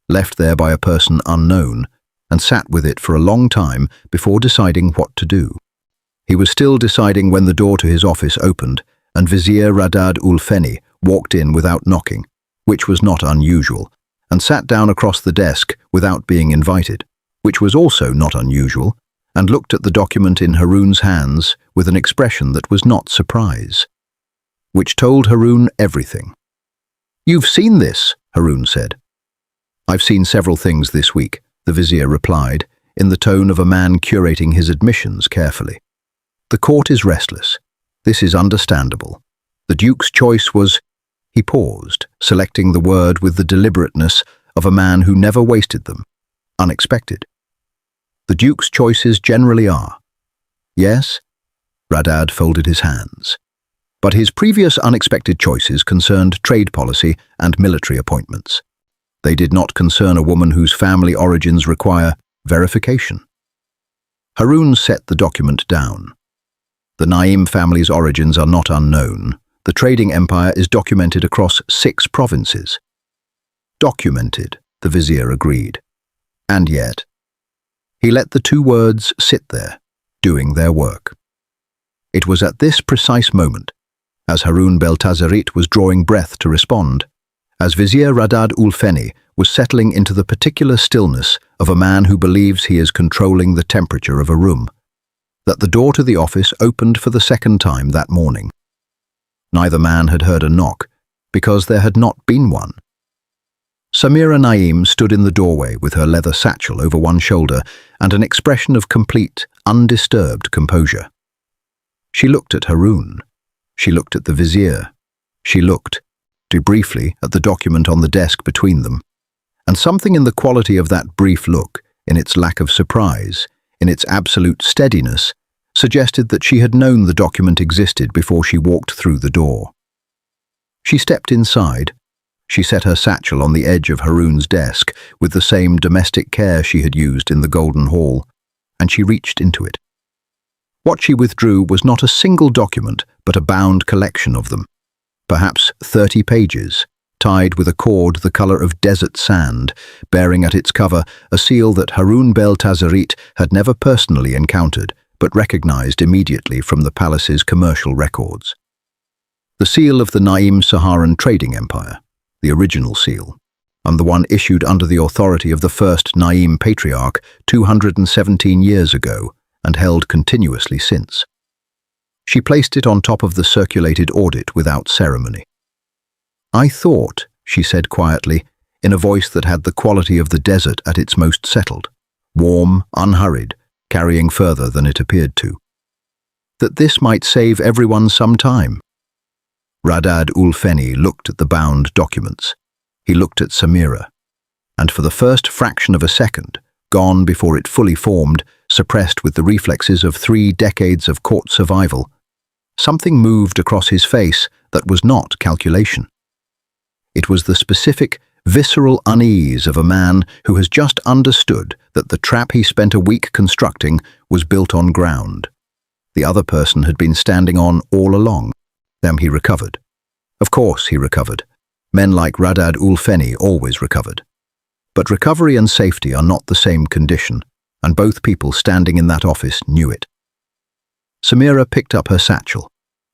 left there by a person unknown, and sat with it for a long time before deciding what to do. He was still deciding when the door to his office opened, and Vizier Radad ul Feni walked in without knocking, which was not unusual, and sat down across the desk without being invited, which was also not unusual, and looked at the document in Haroun's hands with an expression that was not surprise, which told Heiress everything. "You've seen this," Heiress said. "I've seen several things this week," the vizier replied, in the tone of a man curating his admissions carefully. "The court is restless. This is understandable. The Duke's choice was—" He paused, selecting the word with the deliberateness of a man who never wasted them. "Unexpected. The Duke's choices generally are." "Yes?" Radad folded his hands. But his previous unexpected choices concerned trade policy and military appointments. They did not concern a woman whose family origins require verification. Heiress set the document down. "The Naim family's origins are not unknown. The trading empire is documented across 6 provinces." "Documented," the vizier agreed. "And yet—" He let the 2 words sit there, doing their work. It was at this precise moment, as Haroun Beltazerit was drawing breath to respond, as Vizier Radad Ulfeni was settling into the particular stillness of a man who believes he is controlling the temperature of a room, that the door to the office opened for the second time that morning. Neither man had heard a knock, because there had not been one. Samira Naim stood in the doorway with her leather satchel over one shoulder and an expression of complete, undisturbed composure. She looked at Heiress. She looked at the vizier. She looked, too briefly, at the document on the desk between them. And something in the quality of that brief look, in its lack of surprise, in its absolute steadiness, suggested that she had known the document existed before she walked through the door. She stepped inside. She set her satchel on the edge of Haroun's desk with the same domestic care she had used in the Golden Hall, and she reached into it. What she withdrew was not a single document, but a bound collection of them. Perhaps 30 pages, tied with a cord the color of desert sand, bearing at its cover a seal that Haroun Beltazerit had never personally encountered, but recognized immediately from the palace's commercial records. The seal of the Naim Saharan trading empire, the original seal, and the one issued under the authority of the first Naim patriarch 217 years ago and held continuously since. She placed it on top of the circulated audit without ceremony. "I thought," she said quietly, in a voice that had the quality of the desert at its most settled, warm, unhurried, carrying further than it appeared to, "that this might save everyone some time." Radad Ulfeni looked at the bound documents. He looked at Samira, and for the first fraction of a second, gone before it fully formed, suppressed with the reflexes of 3 decades of court survival, something moved across his face that was not calculation. It was the specific, visceral unease of a man who has just understood that the trap he spent a week constructing was built on ground the other person had been standing on all along. Then he recovered. Of course he recovered. Men like Radad Ulfeni always recovered. But recovery and safety are not the same condition, and both people standing in that office knew it. Samira picked up her satchel.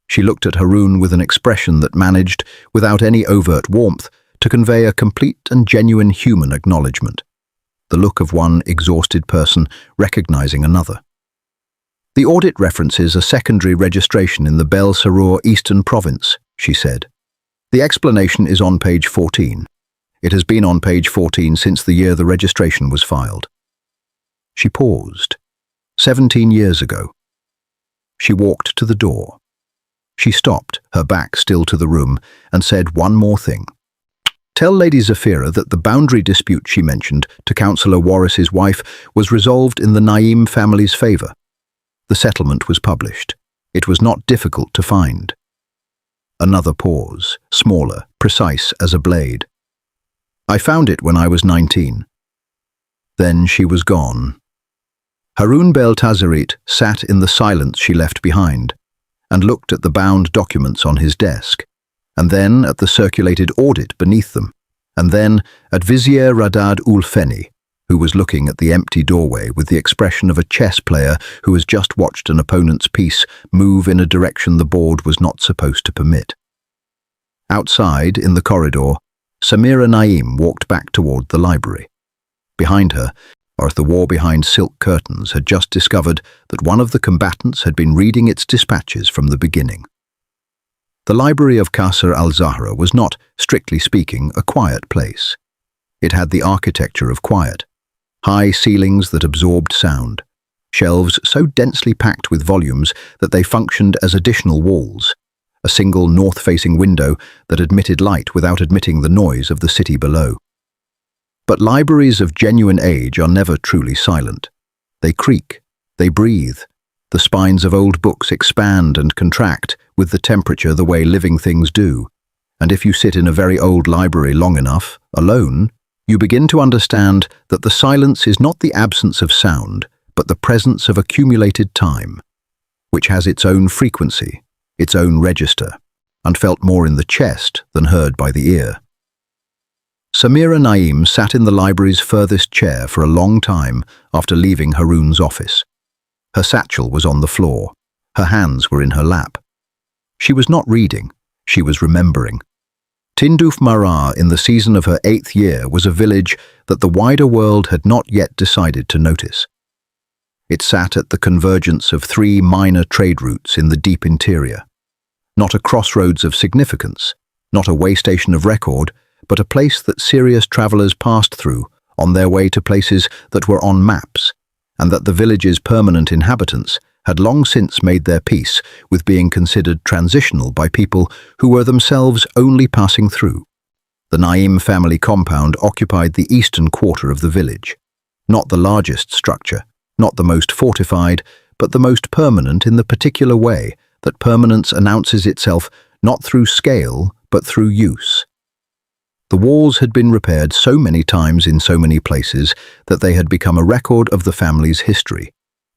She looked at Heiress with an expression that managed, without any overt warmth, to convey a complete and genuine human acknowledgement, the look of one exhausted person recognizing another. "The audit references a secondary registration in the Bel Sarour Eastern Province," she said. "The explanation is on page 14. It has been on page 14 since the year the registration was filed." She paused. 17 years ago. She walked to the door. She stopped, her back still to the room, and said one more thing. "Tell Lady Zafira that the boundary dispute she mentioned to Councillor Warris's wife was resolved in the Naim family's favour. The settlement was published. It was not difficult to find." Another pause, smaller, precise as a blade. "I found it when I was 19. Then she was gone." Haroun Beltazerit sat in the silence she left behind, and looked at the bound documents on his desk, and then at the circulated audit beneath them, and then at Vizier Radad Ulfeni, who was looking at the empty doorway with the expression of a chess player who has just watched an opponent's piece move in a direction the board was not supposed to permit. Outside, in the corridor, Samira Naim walked back toward the library. Behind her, or the wall behind silk curtains, had just discovered that one of the combatants had been reading its dispatches from the beginning. The library of Qasr al-Zahra was not, strictly speaking, a quiet place. It had the architecture of quiet. High ceilings that absorbed sound. Shelves so densely packed with volumes that they functioned as additional walls. A single north-facing window that admitted light without admitting the noise of the city below. But libraries of genuine age are never truly silent. They creak, they breathe. The spines of old books expand and contract with the temperature the way living things do. And if you sit in a very old library long enough, alone, you begin to understand that the silence is not the absence of sound, but the presence of accumulated time, which has its own frequency, its own register, and felt more in the chest than heard by the ear. Samira Naim sat in the library's furthest chair for a long time after leaving Haroun's office. Her satchel was on the floor. Her hands were in her lap. She was not reading, she was remembering. Tindouf Mara, in the season of her 8th year, was a village that the wider world had not yet decided to notice. It sat at the convergence of 3 minor trade routes in the deep interior. Not a crossroads of significance, not a way station of record, but a place that serious travelers passed through on their way to places that were on maps, and that the village's permanent inhabitants had long since made their peace with being considered transitional by people who were themselves only passing through. The Naim family compound occupied the eastern quarter of the village. Not the largest structure, not the most fortified, but the most permanent in the particular way that permanence announces itself not through scale, but through use. The walls had been repaired so many times in so many places that they had become a record of the family's history,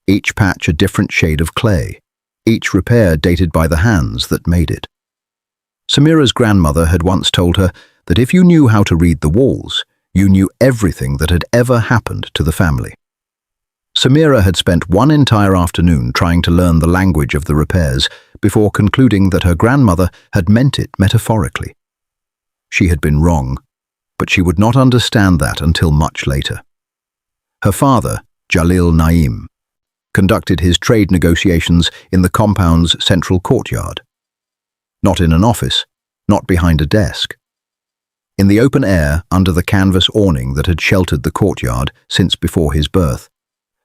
each patch a different shade of clay, each repair dated by the hands that made it. Samira's grandmother had once told her that if you knew how to read the walls, you knew everything that had ever happened to the family. Samira had spent one entire afternoon trying to learn the language of the repairs before concluding that her grandmother had meant it metaphorically. She had been wrong, but she would not understand that until much later. Her father, Jalil Naim, conducted his trade negotiations in the compound's central courtyard. Not in an office, not behind a desk. In the open air, under the canvas awning that had sheltered the courtyard since before his birth,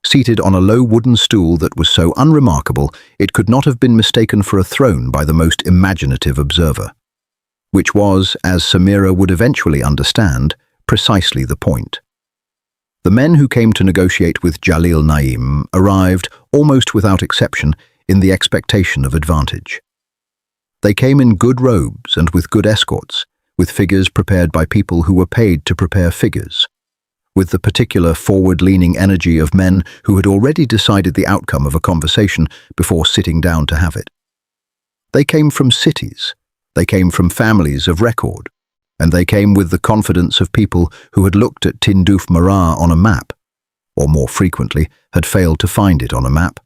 seated on a low wooden stool that was so unremarkable it could not have been mistaken for a throne by the most imaginative observer. Which was, as Samira would eventually understand, precisely the point. The men who came to negotiate with Jalil Naim arrived, almost without exception, in the expectation of advantage. They came in good robes and with good escorts, with figures prepared by people who were paid to prepare figures, with the particular forward-leaning energy of men who had already decided the outcome of a conversation before sitting down to have it. They came from cities. They came from families of record, and they came with the confidence of people who had looked at Tindouf Mara on a map, or more frequently, had failed to find it on a map,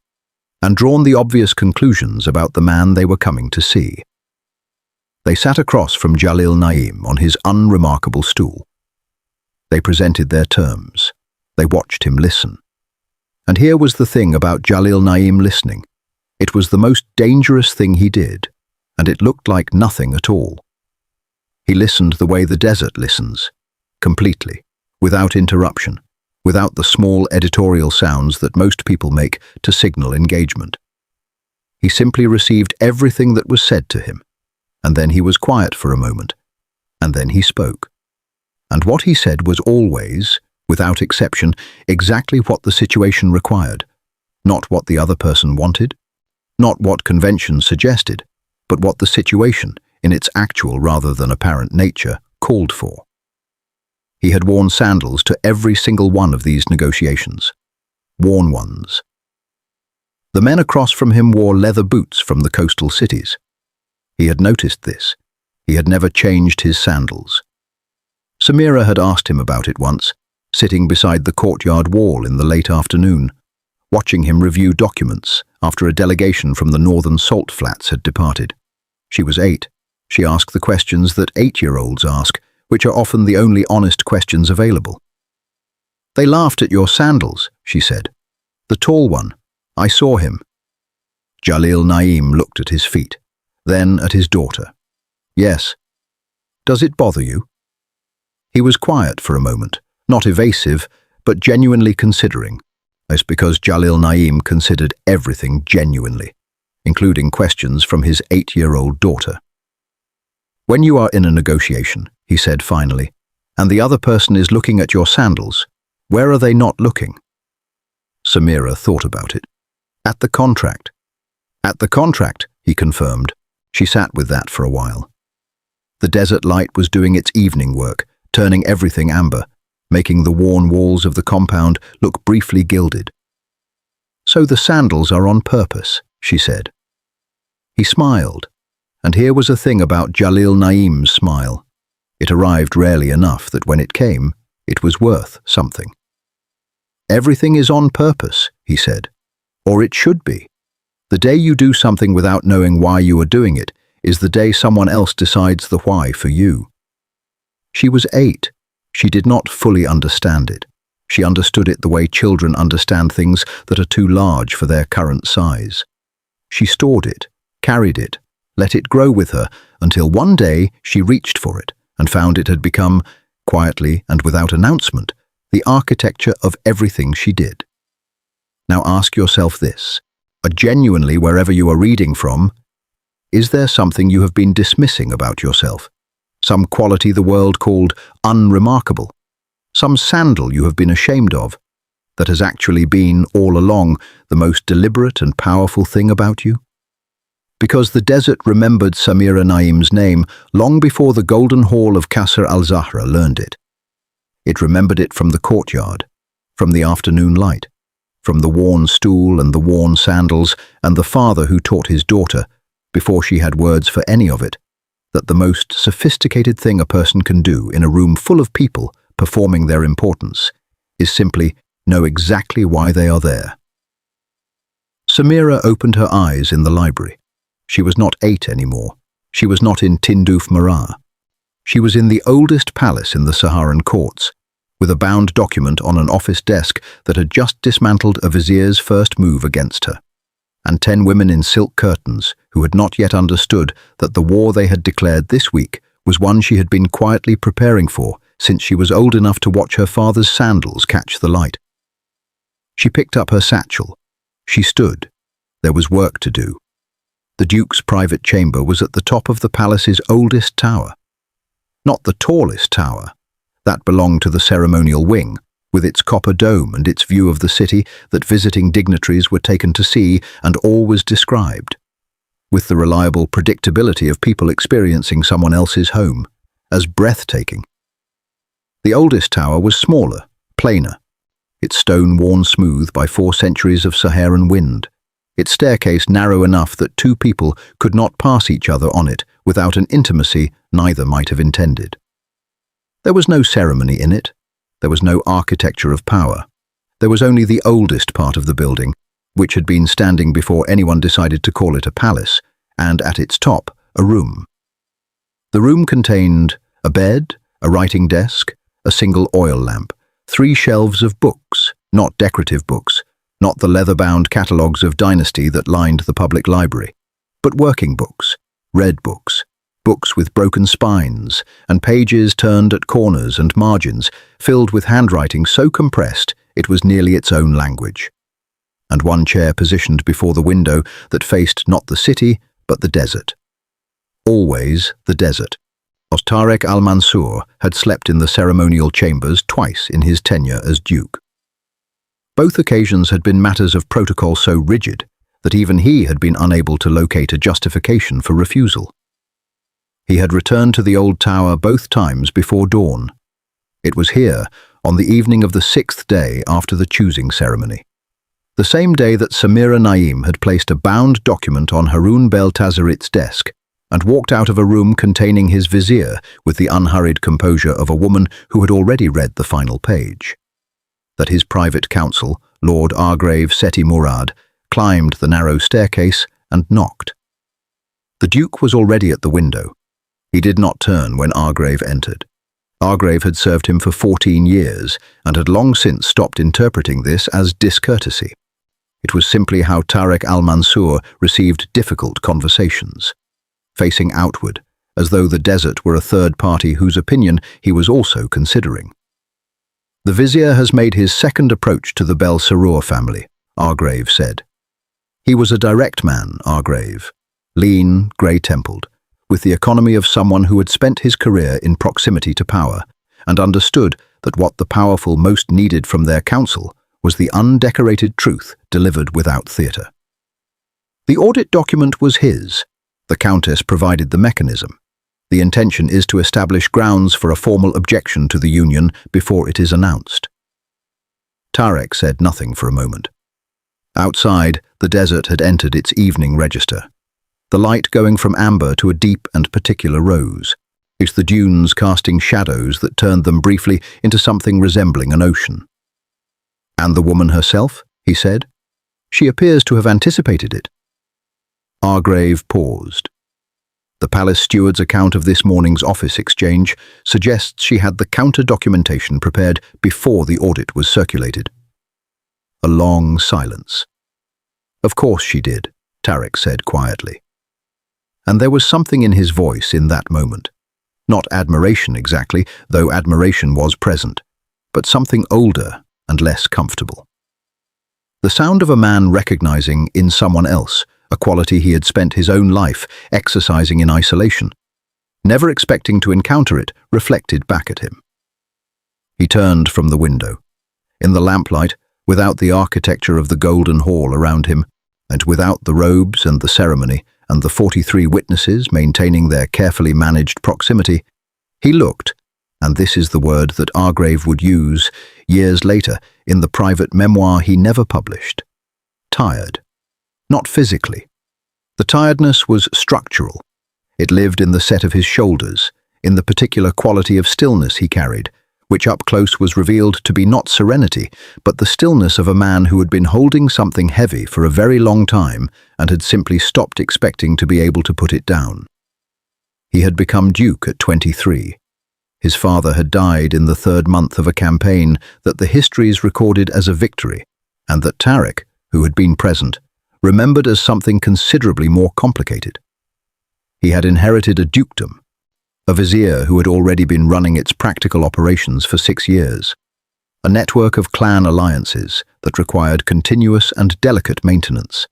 and drawn the obvious conclusions about the man they were coming to see. They sat across from Jalil Naim on his unremarkable stool. They presented their terms. They watched him listen. And here was the thing about Jalil Naim listening. It was the most dangerous thing he did, and it looked like nothing at all. He listened the way the desert listens, completely, without interruption, without the small editorial sounds that most people make to signal engagement. He simply received everything that was said to him, and then he was quiet for a moment, and then he spoke. And what he said was always, without exception, exactly what the situation required, not what the other person wanted, not what convention suggested, but what the situation, in its actual rather than apparent nature, called for. He had worn sandals to every single one of these negotiations. Worn ones. The men across from him wore leather boots from the coastal cities. He had noticed this. He had never changed his sandals. Samira had asked him about it once, sitting beside the courtyard wall in the late afternoon, watching him review documents after a delegation from the northern salt flats had departed. She was 8. She asked the questions that 8-year-olds ask which are often the only honest questions available. "They laughed at your sandals," she said. "The tall one. I saw him." Jalil Naim looked at his feet, then at his daughter. "Yes. Does it bother you?" He was quiet for a moment, not evasive, but genuinely considering. That's because Jalil Naim considered everything genuinely, including questions from his 8-year-old daughter. "When you are in a negotiation," he said finally, "and the other person is looking at your sandals, where are they not looking?" Samira thought about it. "At the contract." "At the contract," he confirmed. She sat with that for a while. The desert light was doing its evening work, turning everything amber, making the worn walls of the compound look briefly gilded. "So the sandals are on purpose," she said. He smiled, and here was a thing about Jalil Naim's smile. It arrived rarely enough that when it came, it was worth something. "Everything is on purpose," he said. "Or it should be. The day you do something without knowing why you are doing it is the day someone else decides the why for you." She was 8. She did not fully understand it. She understood it the way children understand things that are too large for their current size. She stored it, carried it, let it grow with her until one day she reached for it and found it had become, quietly and without announcement, the architecture of everything she did. Now ask yourself this, genuinely wherever you are reading from, is there something you have been dismissing about yourself? Some quality the world called unremarkable? Some sandal you have been ashamed of, that has actually been, all along, the most deliberate and powerful thing about you? Because the desert remembered Samira Naim's name long before the Golden Hall of Qasr al-Zahra learned it. It remembered it from the courtyard, from the afternoon light, from the worn stool and the worn sandals and the father who taught his daughter, before she had words for any of it, that the most sophisticated thing a person can do in a room full of people performing their importance is simply know exactly why they are there. Samira opened her eyes in the library. She was not 8 anymore. She was not in Tindouf Marah. She was in the oldest palace in the Saharan courts, with a bound document on an office desk that had just dismantled a vizier's first move against her, and 10 women in silk curtains who had not yet understood that the war they had declared this week was one she had been quietly preparing for since she was old enough to watch her father's sandals catch the light. She picked up her satchel. She stood. There was work to do. The Duke's private chamber was at the top of the palace's oldest tower. Not the tallest tower. That belonged to the ceremonial wing, with its copper dome and its view of the city that visiting dignitaries were taken to see, and all was described, with the reliable predictability of people experiencing someone else's home, as breathtaking. The oldest tower was smaller, plainer, its stone worn smooth by 4 centuries of Saharan wind, its staircase narrow enough that 2 people could not pass each other on it without an intimacy neither might have intended. There was no ceremony in it. There was no architecture of power. There was only the oldest part of the building, which had been standing before anyone decided to call it a palace, and at its top, a room. The room contained a bed, a writing desk, a single oil lamp, 3 shelves of books, not decorative books, not the leather-bound catalogues of Dynasty that lined the public library, but working books, red books, books with broken spines and pages turned at corners and margins, filled with handwriting so compressed it was nearly its own language. And 1 chair positioned before the window that faced not the city, but the desert. Always the desert. Tariq al-Mansour had slept in the ceremonial chambers twice in his tenure as Duke. Both occasions had been matters of protocol so rigid that even he had been unable to locate a justification for refusal. He had returned to the old tower both times before dawn. It was here, on the evening of the 6th day after the choosing ceremony. The same day that Samira Naim had placed a bound document on Haroun Beltazerit's desk and walked out of a room containing his vizier with the unhurried composure of a woman who had already read the final page. That his private counsel, Lord Argrave Seti Murad, climbed the narrow staircase and knocked. The Duke was already at the window. He did not turn when Argrave entered. Argrave had served him for 14 years and had long since stopped interpreting this as discourtesy. It was simply how Tariq al-Mansur received difficult conversations, facing outward, as though the desert were a third party whose opinion he was also considering. "The vizier has made his second approach to the Bel Sarour family," Argrave said. He was a direct man, Argrave, lean, grey-templed, with the economy of someone who had spent his career in proximity to power and understood that what the powerful most needed from their counsel was the undecorated truth delivered without theatre. The audit document was his. The Countess provided the mechanism. The intention is to establish grounds for a formal objection to the union before it is announced. Tariq said nothing for a moment. Outside, the desert had entered its evening register, the light going from amber to a deep and particular rose, with the dunes casting shadows that turned them briefly into something resembling an ocean. "And the woman herself?" he said. "She appears to have anticipated it." Argrave paused. "The palace steward's account of this morning's office exchange suggests she had the counter-documentation prepared before the audit was circulated." A long silence. "Of course she did," Tariq said quietly. And there was something in his voice in that moment. Not admiration exactly, though admiration was present, but something older and less comfortable. The sound of a man recognizing in someone else a quality he had spent his own life exercising in isolation, never expecting to encounter it reflected back at him. He turned from the window. In the lamplight, without the architecture of the golden hall around him, and without the robes and the ceremony, and the 43 witnesses maintaining their carefully managed proximity, he looked, and this is the word that Argrave would use years later in the private memoir he never published, tired. Not physically. The tiredness was structural. It lived in the set of his shoulders, in the particular quality of stillness he carried, which up close was revealed to be not serenity, but the stillness of a man who had been holding something heavy for a very long time and had simply stopped expecting to be able to put it down. He had become Duke at 23. His father had died in the third month of a campaign that the histories recorded as a victory, and that Tariq, who had been present, remembered as something considerably more complicated. He had inherited a dukedom, a vizier who had already been running its practical operations for 6 years, a network of clan alliances that required continuous and delicate maintenance,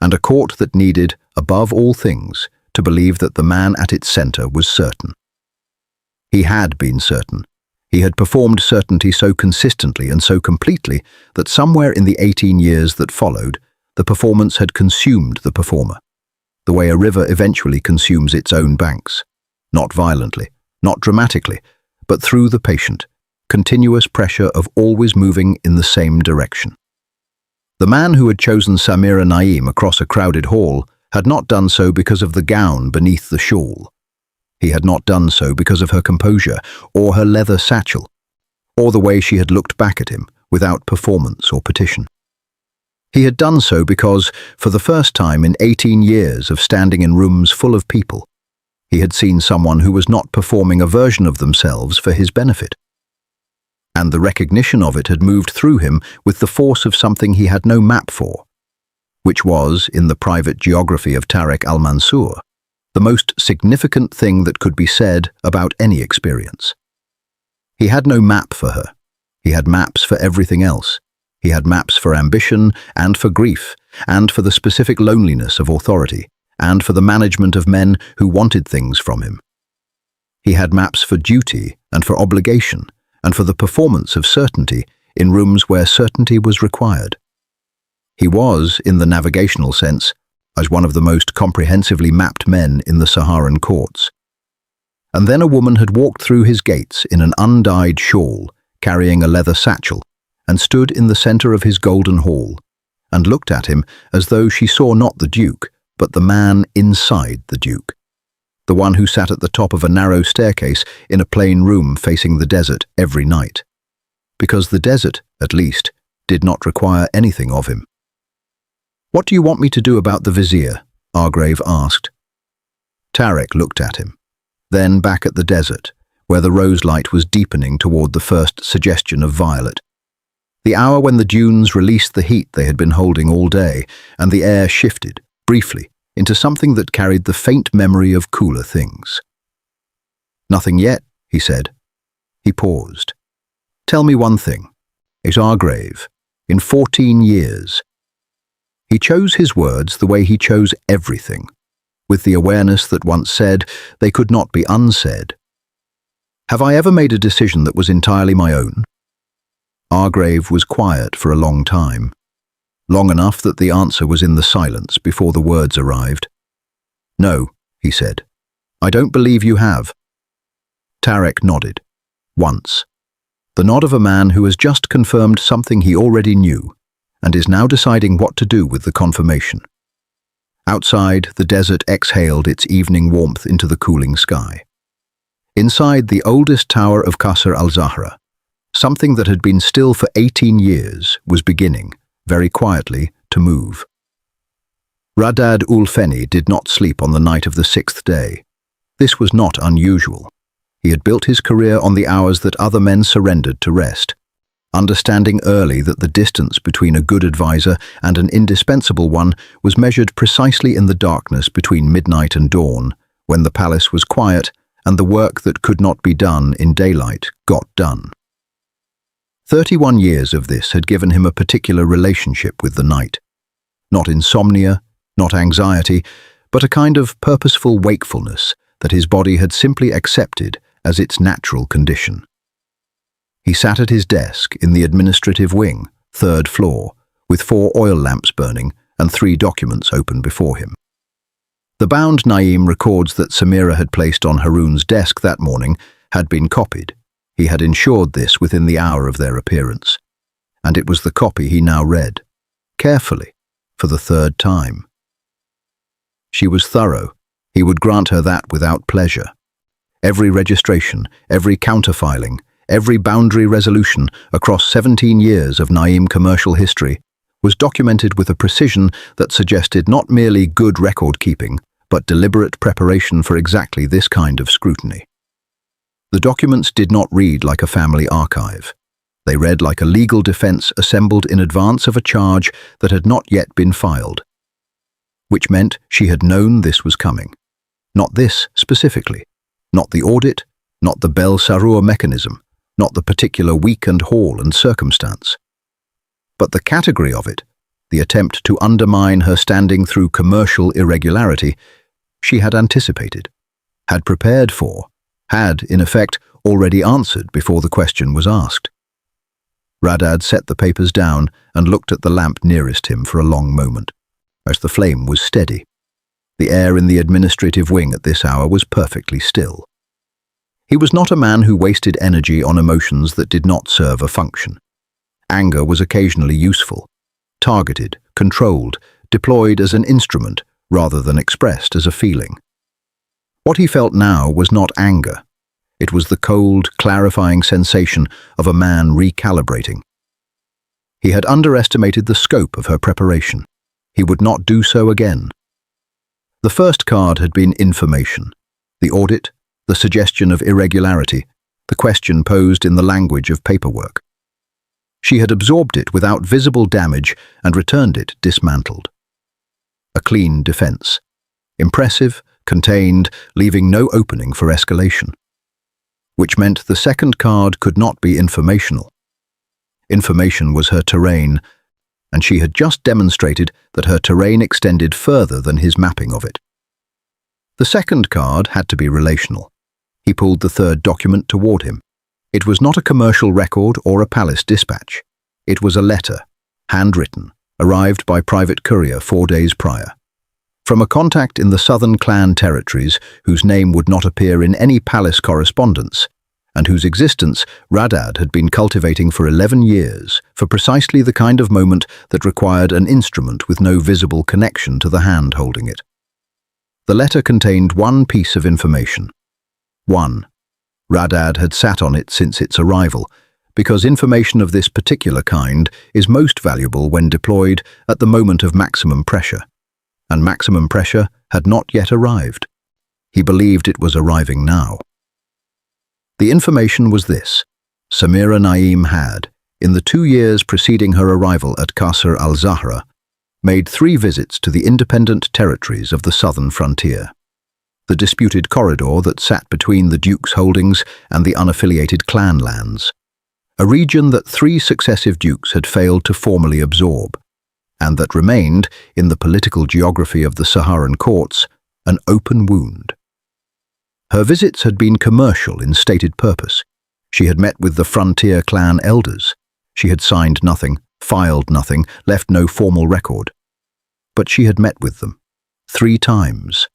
and a court that needed, above all things, to believe that the man at its center was certain. He had been certain. He had performed certainty so consistently and so completely that somewhere in the 18 years that followed, the performance had consumed the performer, the way a river eventually consumes its own banks. Not violently, not dramatically, but through the patient, continuous pressure of always moving in the same direction. The man who had chosen Samira Naim across a crowded hall had not done so because of the gown beneath the shawl. He had not done so because of her composure or her leather satchel, or the way she had looked back at him without performance or petition. He had done so because, for the first time in 18 years of standing in rooms full of people, he had seen someone who was not performing a version of themselves for his benefit. And the recognition of it had moved through him with the force of something he had no map for, which was, in the private geography of Tariq al-Mansur, the most significant thing that could be said about any experience. He had no map for her. He had maps for everything else. He had maps for ambition and for grief, and for the specific loneliness of authority, and for the management of men who wanted things from him. He had maps for duty and for obligation, and for the performance of certainty in rooms where certainty was required. He was, in the navigational sense, as one of the most comprehensively mapped men in the Saharan courts. And then a woman had walked through his gates in an undyed shawl, carrying a leather satchel, and stood in the center of his golden hall, and looked at him as though she saw not the Duke, but the man inside the Duke, the one who sat at the top of a narrow staircase in a plain room facing the desert every night, because the desert, at least, did not require anything of him. "What do you want me to do about the vizier?" Argrave asked. Tariq looked at him, then back at the desert, where the rose light was deepening toward the first suggestion of violet. The hour when the dunes released the heat they had been holding all day, and the air shifted, briefly, into something that carried the faint memory of cooler things. "Nothing yet," he said. He paused. "Tell me one thing. Is our grave, in 14 years?" He chose his words the way he chose everything, with the awareness that once said they could not be unsaid. "Have I ever made a decision that was entirely my own?" Our grave was quiet for a long time, long enough that the answer was in the silence before the words arrived. "No," he said. "I don't believe you have." Tarek nodded. Once. The nod of a man who has just confirmed something he already knew, and is now deciding what to do with the confirmation. Outside, the desert exhaled its evening warmth into the cooling sky. Inside the oldest tower of Qasr al-Zahra, something that had been still for 18 years was beginning, very quietly, to move. Radad ul-Feni did not sleep on the night of the 6th day. This was not unusual. He had built his career on the hours that other men surrendered to rest, understanding early that the distance between a good advisor and an indispensable one was measured precisely in the darkness between midnight and dawn, when the palace was quiet and the work that could not be done in daylight got done. 31 years of this had given him a particular relationship with the night. Not insomnia, not anxiety, but a kind of purposeful wakefulness that his body had simply accepted as its natural condition. He sat at his desk in the administrative wing, 3rd floor, with 4 oil lamps burning and 3 documents open before him. The bound Naim records that Samira had placed on Haroun's desk that morning had been copied. He had ensured this within the hour of their appearance, and it was the copy he now read, carefully, for the 3rd time. She was thorough. He would grant her that without pleasure. Every registration, every counterfiling, every boundary resolution across 17 years of Naim commercial history was documented with a precision that suggested not merely good record-keeping, but deliberate preparation for exactly this kind of scrutiny. The documents did not read like a family archive. They read like a legal defense assembled in advance of a charge that had not yet been filed, which meant she had known this was coming. Not this specifically, not the audit, not the Bel Sarour mechanism, not the particular week and haul and circumstance. But the category of it, the attempt to undermine her standing through commercial irregularity, she had anticipated, had prepared for, had, in effect, already answered before the question was asked. Radad set the papers down and looked at the lamp nearest him for a long moment, as the flame was steady. The air in the administrative wing at this hour was perfectly still. He was not a man who wasted energy on emotions that did not serve a function. Anger was occasionally useful, targeted, controlled, deployed as an instrument rather than expressed as a feeling. What he felt now was not anger. It was the cold, clarifying sensation of a man recalibrating. He had underestimated the scope of her preparation. He would not do so again. The first card had been information, the audit, the suggestion of irregularity, the question posed in the language of paperwork. She had absorbed it without visible damage and returned it dismantled. A clean defense. Impressive, contained, leaving no opening for escalation. Which meant the second card could not be informational. Information was her terrain, and she had just demonstrated that her terrain extended further than his mapping of it. The second card had to be relational. He pulled the 3rd document toward him. It was not a commercial record or a palace dispatch. It was a letter, handwritten, arrived by private courier 4 days prior. From a contact in the southern clan territories whose name would not appear in any palace correspondence, and whose existence Radad had been cultivating for 11 years, for precisely the kind of moment that required an instrument with no visible connection to the hand holding it. The letter contained one piece of information. 1. Radad had sat on it since its arrival, because information of this particular kind is most valuable when deployed at the moment of maximum pressure, and maximum pressure had not yet arrived. He believed it was arriving now. The information was this: Samira Naim had, in the 2 years preceding her arrival at Qasr al-Zahra, made 3 visits to the independent territories of the southern frontier. The disputed corridor that sat between the Duke's holdings and the unaffiliated clan lands, a region that 3 successive dukes had failed to formally absorb, and that remained, in the political geography of the Saharan courts, an open wound. Her visits had been commercial in stated purpose. She had met with the frontier clan elders. She had signed nothing, filed nothing, left no formal record. But she had met with them 3 times.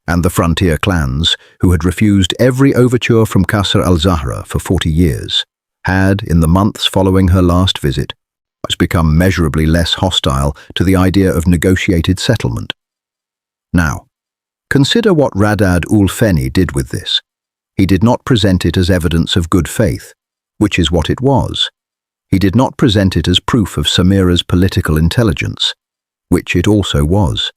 And the frontier clans, who had refused every overture from Qasr al-Zahra for 40 years, had, in the months following her last visit, become measurably less hostile to the idea of negotiated settlement. Now, consider what Radad ul Feni did with this. He did not present it as evidence of good faith, which is what it was. He did not present it as proof of Samira's political intelligence, which it also was.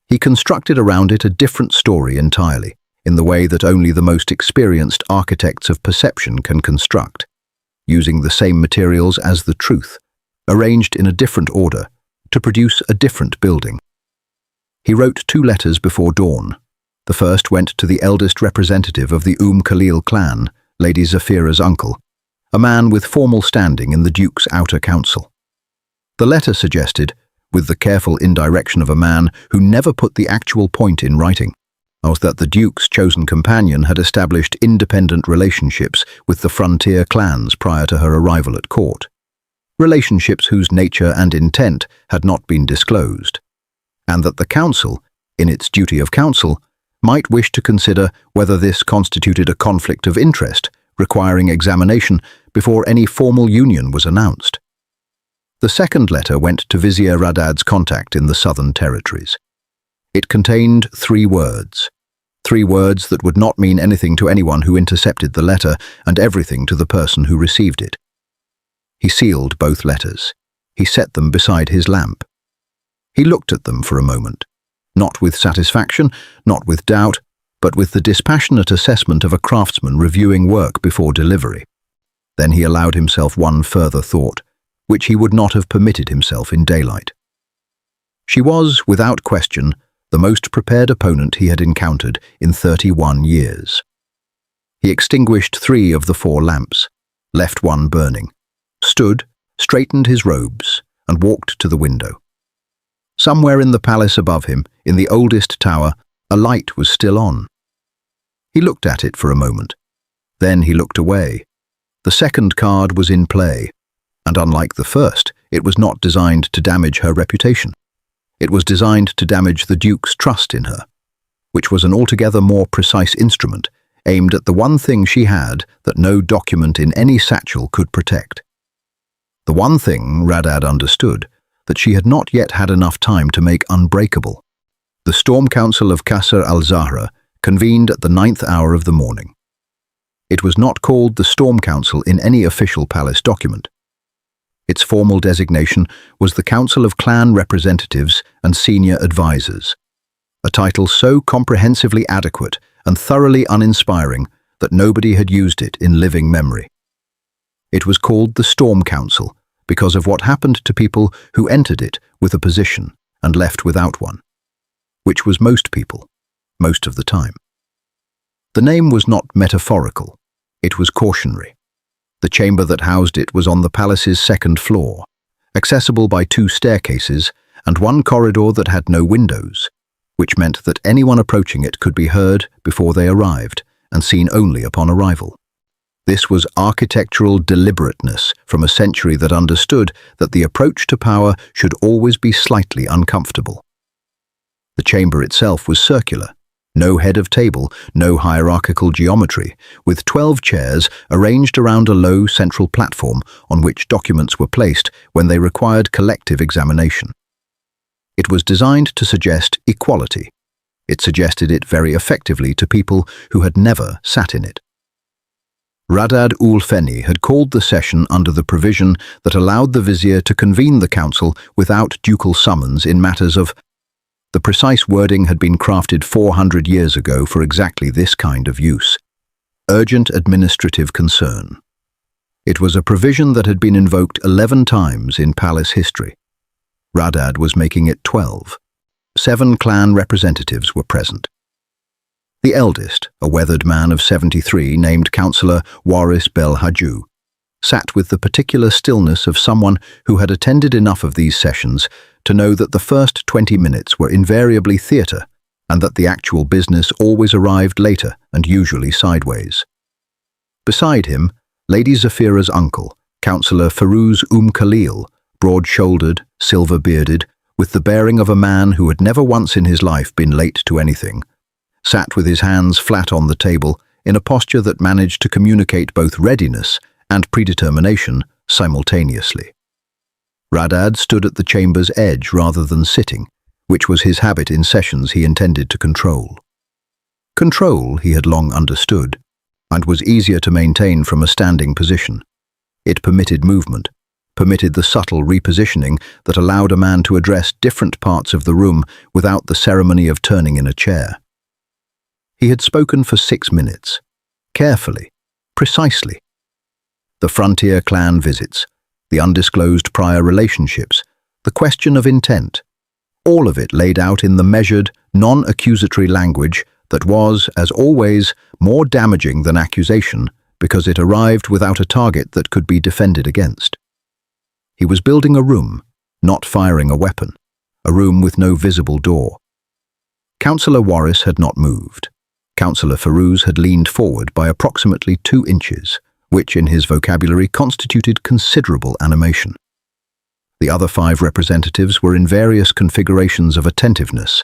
He constructed around it a different story entirely, in the way that only the most experienced architects of perception can construct, using the same materials as the truth, arranged in a different order, to produce a different building. He wrote 2 letters before dawn. The first went to the eldest representative of the Khalil clan, Lady Zafira's uncle, a man with formal standing in the Duke's outer council. The letter suggested, with the careful indirection of a man who never put the actual point in writing, was that the Duke's chosen companion had established independent relationships with the frontier clans prior to her arrival at court, relationships whose nature and intent had not been disclosed, and that the council, in its duty of counsel, might wish to consider whether this constituted a conflict of interest requiring examination before any formal union was announced. The second letter went to Vizier Radad's contact in the southern territories. It contained 3 words. 3 words that would not mean anything to anyone who intercepted the letter, and everything to the person who received it. He sealed both letters. He set them beside his lamp. He looked at them for a moment, not with satisfaction, not with doubt, but with the dispassionate assessment of a craftsman reviewing work before delivery. Then he allowed himself one further thought, which he would not have permitted himself in daylight. She was, without question, the most prepared opponent he had encountered in 31 years. He extinguished 3 of the 4 lamps, left one burning, stood, straightened his robes, and walked to the window. Somewhere in the palace above him, in the oldest tower, a light was still on. He looked at it for a moment. Then he looked away. The second card was in play, and unlike the first, it was not designed to damage her reputation. It was designed to damage the Duke's trust in her, which was an altogether more precise instrument, aimed at the one thing she had that no document in any satchel could protect. The one thing, Radad understood, that she had not yet had enough time to make unbreakable. The Storm Council of Qasr al-Zahra convened at the 9th hour of the morning. It was not called the Storm Council in any official palace document. Its formal designation was the Council of Clan Representatives and Senior Advisors, a title so comprehensively adequate and thoroughly uninspiring that nobody had used it in living memory. It was called the Storm Council because of what happened to people who entered it with a position and left without one, which was most people, most of the time. The name was not metaphorical, it was cautionary. The chamber that housed it was on the palace's 2nd floor, accessible by 2 staircases and 1 corridor that had no windows, which meant that anyone approaching it could be heard before they arrived and seen only upon arrival. This was architectural deliberateness from a century that understood that the approach to power should always be slightly uncomfortable. The chamber itself was circular, no head of table, no hierarchical geometry, with 12 chairs arranged around a low central platform on which documents were placed when they required collective examination. It was designed to suggest equality. It suggested it very effectively to people who had never sat in it. Radad ul Feni had called the session under the provision that allowed the vizier to convene the council without ducal summons in matters of. The precise wording had been crafted 400 years ago for exactly this kind of use. Urgent administrative concern. It was a provision that had been invoked 11 times in palace history. Radad was making it 12. 7 clan representatives were present. The eldest, a weathered man of 73 named Councillor Heiress Belhajou, sat with the particular stillness of someone who had attended enough of these sessions to know that the first 20 minutes were invariably theatre, and that the actual business always arrived later and usually sideways. Beside him, Lady Zafira's uncle, Councillor Ferouz Khalil, broad-shouldered, silver-bearded, with the bearing of a man who had never once in his life been late to anything, sat with his hands flat on the table in a posture that managed to communicate both readiness and predetermination simultaneously. Radad stood at the chamber's edge rather than sitting, which was his habit in sessions he intended to control. Control, he had long understood, and was easier to maintain from a standing position. It permitted movement, permitted the subtle repositioning that allowed a man to address different parts of the room without the ceremony of turning in a chair. He had spoken for 6 minutes, carefully, precisely. The frontier clan visits, the undisclosed prior relationships, the question of intent, all of it laid out in the measured, non-accusatory language that was, as always, more damaging than accusation because it arrived without a target that could be defended against. He was building a room, not firing a weapon, a room with no visible door. Councillor Heiress had not moved. Councillor Ferouz had leaned forward by approximately 2 inches, which in his vocabulary constituted considerable animation. The other 5 representatives were in various configurations of attentiveness,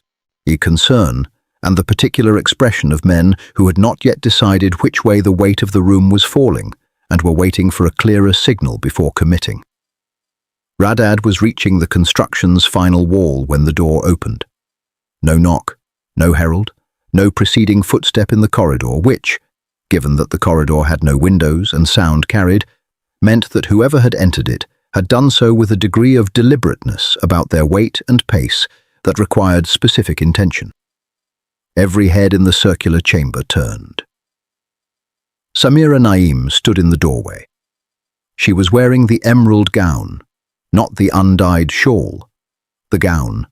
concern, and the particular expression of men who had not yet decided which way the weight of the room was falling and were waiting for a clearer signal before committing. Radad was reaching the construction's final wall when the door opened. No knock, no herald, no preceding footstep in the corridor, which, given that the corridor had no windows and sound carried, meant that whoever had entered it had done so with a degree of deliberateness about their weight and pace that required specific intention. Every head in the circular chamber turned. Samira Naim stood in the doorway. She was wearing the emerald gown, not the undyed shawl, the gown.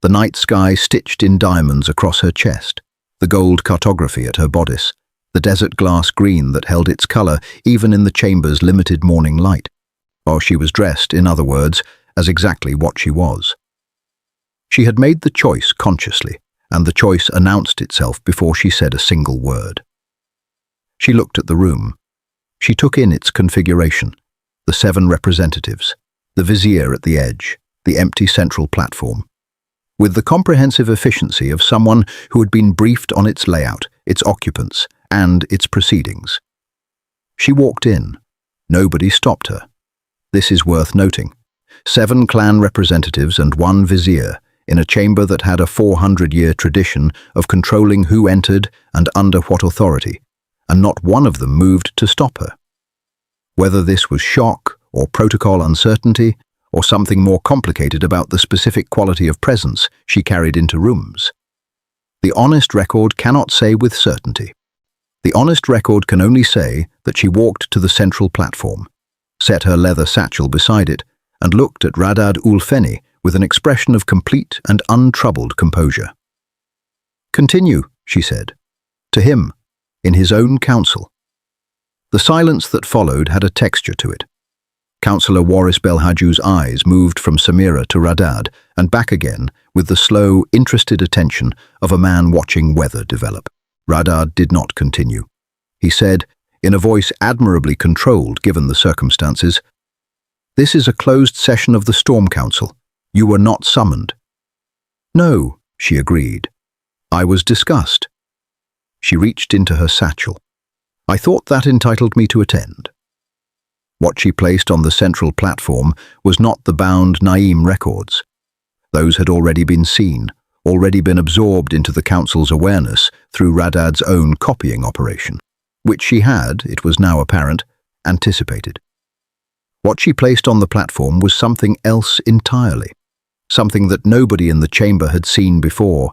The night sky stitched in diamonds across her chest, the gold cartography at her bodice, the desert glass green that held its color even in the chamber's limited morning light, while she was dressed, in other words, as exactly what she was. She had made the choice consciously, and the choice announced itself before she said a single word. She looked at the room. She took in its configuration, the 7 representatives, the vizier at the edge, the empty central platform, with the comprehensive efficiency of someone who had been briefed on its layout, its occupants, and its proceedings. She walked in. Nobody stopped her. This is worth noting. 7 clan representatives and 1 vizier in a chamber that had a 400-year tradition of controlling who entered and under what authority, and not one of them moved to stop her. Whether this was shock or protocol uncertainty, or something more complicated about the specific quality of presence she carried into rooms, the honest record cannot say with certainty. The honest record can only say that she walked to the central platform, set her leather satchel beside it, and looked at Radad Ulfeni with an expression of complete and untroubled composure. "Continue," she said, to him, in his own council. The silence that followed had a texture to it. Councillor Heiress Belhajou's eyes moved from Samira to Radad and back again with the slow, interested attention of a man watching weather develop. Radad did not continue. He said, in a voice admirably controlled given the circumstances, "This is a closed session of the Storm Council. You were not summoned." "No," she agreed. "I was discussed." She reached into her satchel. "I thought that entitled me to attend." What she placed on the central platform was not the bound Naim records. Those had already been seen, already been absorbed into the Council's awareness through Radad's own copying operation, which she had, it was now apparent, anticipated. What she placed on the platform was something else entirely, something that nobody in the chamber had seen before,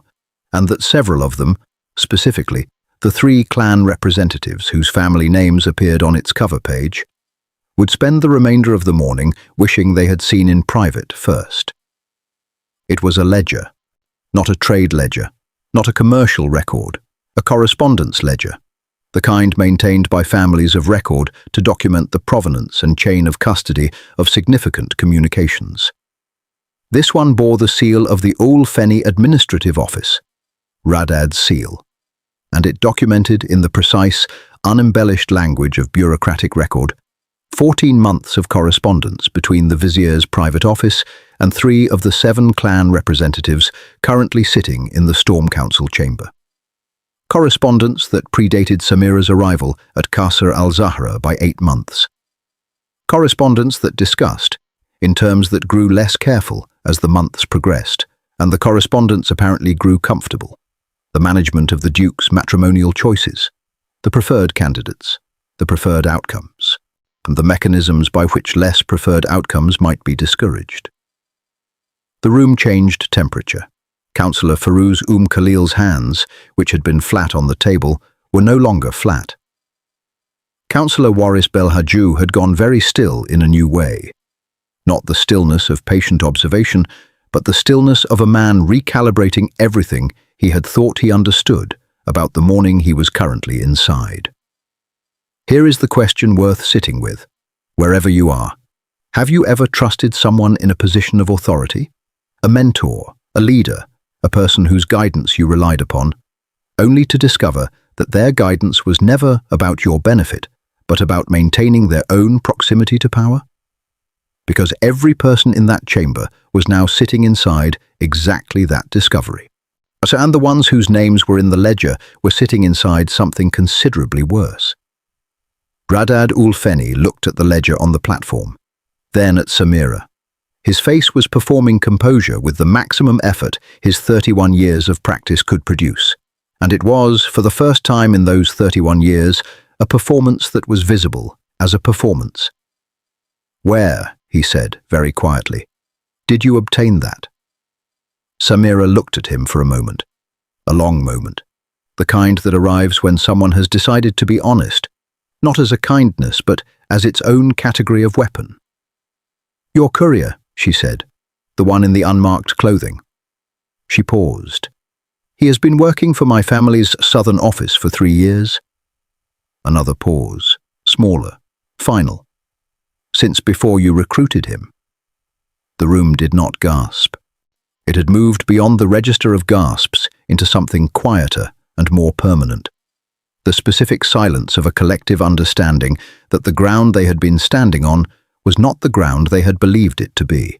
and that several of them, specifically The three clan representatives, whose family names appeared on its cover page, would spend the remainder of the morning wishing they had seen in private first. It was a ledger, not a trade ledger, not a commercial record, a correspondence ledger, the kind maintained by families of record to document the provenance and chain of custody of significant communications. This one bore the seal of the Oul Feni Administrative Office, Radad's seal, and it documented in the precise, unembellished language of bureaucratic record 14 months of correspondence between the vizier's private office and 3 of the 7 clan representatives currently sitting in the Storm Council chamber. Correspondence that predated Samira's arrival at Qasr al-Zahra by 8 months. Correspondence that discussed, in terms that grew less careful as the months progressed, and the correspondence apparently grew comfortable, the management of the Duke's matrimonial choices, the preferred candidates, the preferred outcomes, and the mechanisms by which less preferred outcomes might be discouraged. The room changed temperature. Councillor Ferouz Khalil's hands, which had been flat on the table, were no longer flat. Councillor Waris Belhajou had gone very still in a new way. Not the stillness of patient observation, but the stillness of a man recalibrating everything he had thought he understood about the morning he was currently inside. Here is the question worth sitting with, wherever you are. Have you ever trusted someone in a position of authority? A mentor, a leader, a person whose guidance you relied upon, only to discover that their guidance was never about your benefit, but about maintaining their own proximity to power? Because every person in that chamber was now sitting inside exactly that discovery. And the ones whose names were in the ledger were sitting inside something considerably worse. Radad Oul Feni looked at the ledger on the platform, then at Samira. His face was performing composure with the maximum effort his 31 years of practice could produce, and it was, for the first time in those 31 years, a performance that was visible as a performance. "Where," he said very quietly, "did you obtain that?" Samira looked at him for a moment, a long moment, the kind that arrives when someone has decided to be honest, not as a kindness, but as its own category of weapon. "Your courier," she said, "the one in the unmarked clothing." She paused. "He has been working for my family's southern office for 3 years. Another pause, smaller, final. "Since before you recruited him." The room did not gasp. It had moved beyond the register of gasps into something quieter and more permanent. The specific silence of a collective understanding that the ground they had been standing on was not the ground they had believed it to be.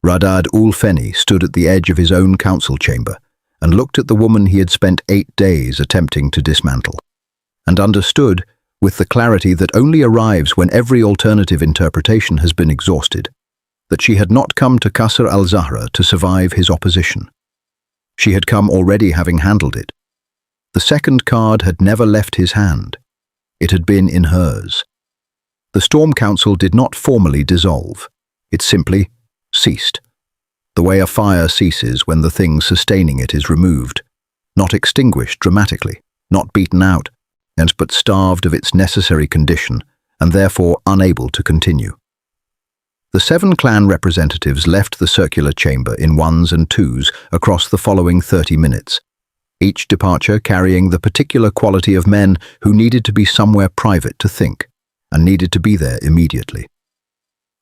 Radad Oul Feni stood at the edge of his own council chamber and looked at the woman he had spent 8 days attempting to dismantle, and understood, with the clarity that only arrives when every alternative interpretation has been exhausted, that she had not come to Qasr al-Zahra to survive his opposition. She had come already having handled it. The second card had never left his hand. It had been in hers. The Storm Council did not formally dissolve. It simply ceased. The way a fire ceases when the thing sustaining it is removed, not extinguished dramatically, not beaten out, but starved of its necessary condition and therefore unable to continue. The 7 clan representatives left the circular chamber in 1s and 2s across the following 30 minutes, each departure carrying the particular quality of men who needed to be somewhere private to think, and needed to be there immediately.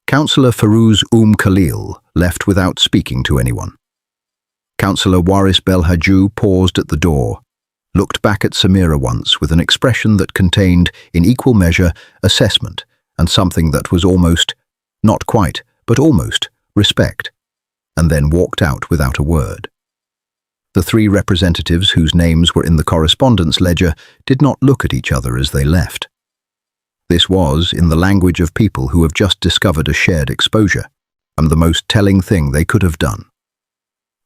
Councillor Ferouz Khalil left without speaking to anyone. Councillor Waris Belhajou paused at the door, looked back at Samira once with an expression that contained, in equal measure, assessment and something that was almost, not quite, but almost, respect, and then walked out without a word. The 3 representatives whose names were in the correspondence ledger did not look at each other as they left. This was, in the language of people who have just discovered a shared exposure, and the most telling thing they could have done.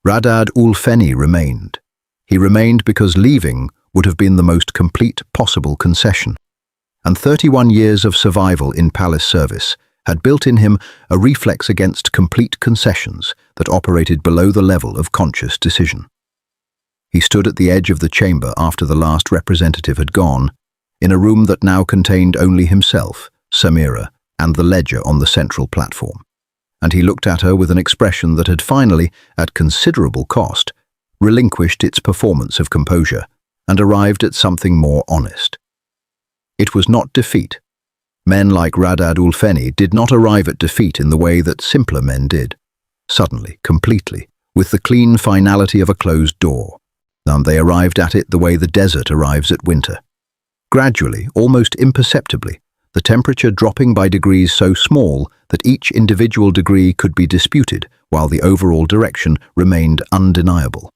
Radad Oul Feni remained. He remained because leaving would have been the most complete possible concession, and 31 years of survival in palace service had built in him a reflex against complete concessions that operated below the level of conscious decision. He stood at the edge of the chamber after the last representative had gone, in a room that now contained only himself, Samira, and the ledger on the central platform. And he looked at her with an expression that had finally, at considerable cost, relinquished its performance of composure and arrived at something more honest. It was not defeat. Men like Radad-ul-Feni did not arrive at defeat in the way that simpler men did, suddenly, completely, with the clean finality of a closed door. And they arrived at it the way the desert arrives at winter. Gradually, almost imperceptibly, the temperature dropping by degrees so small that each individual degree could be disputed while the overall direction remained undeniable.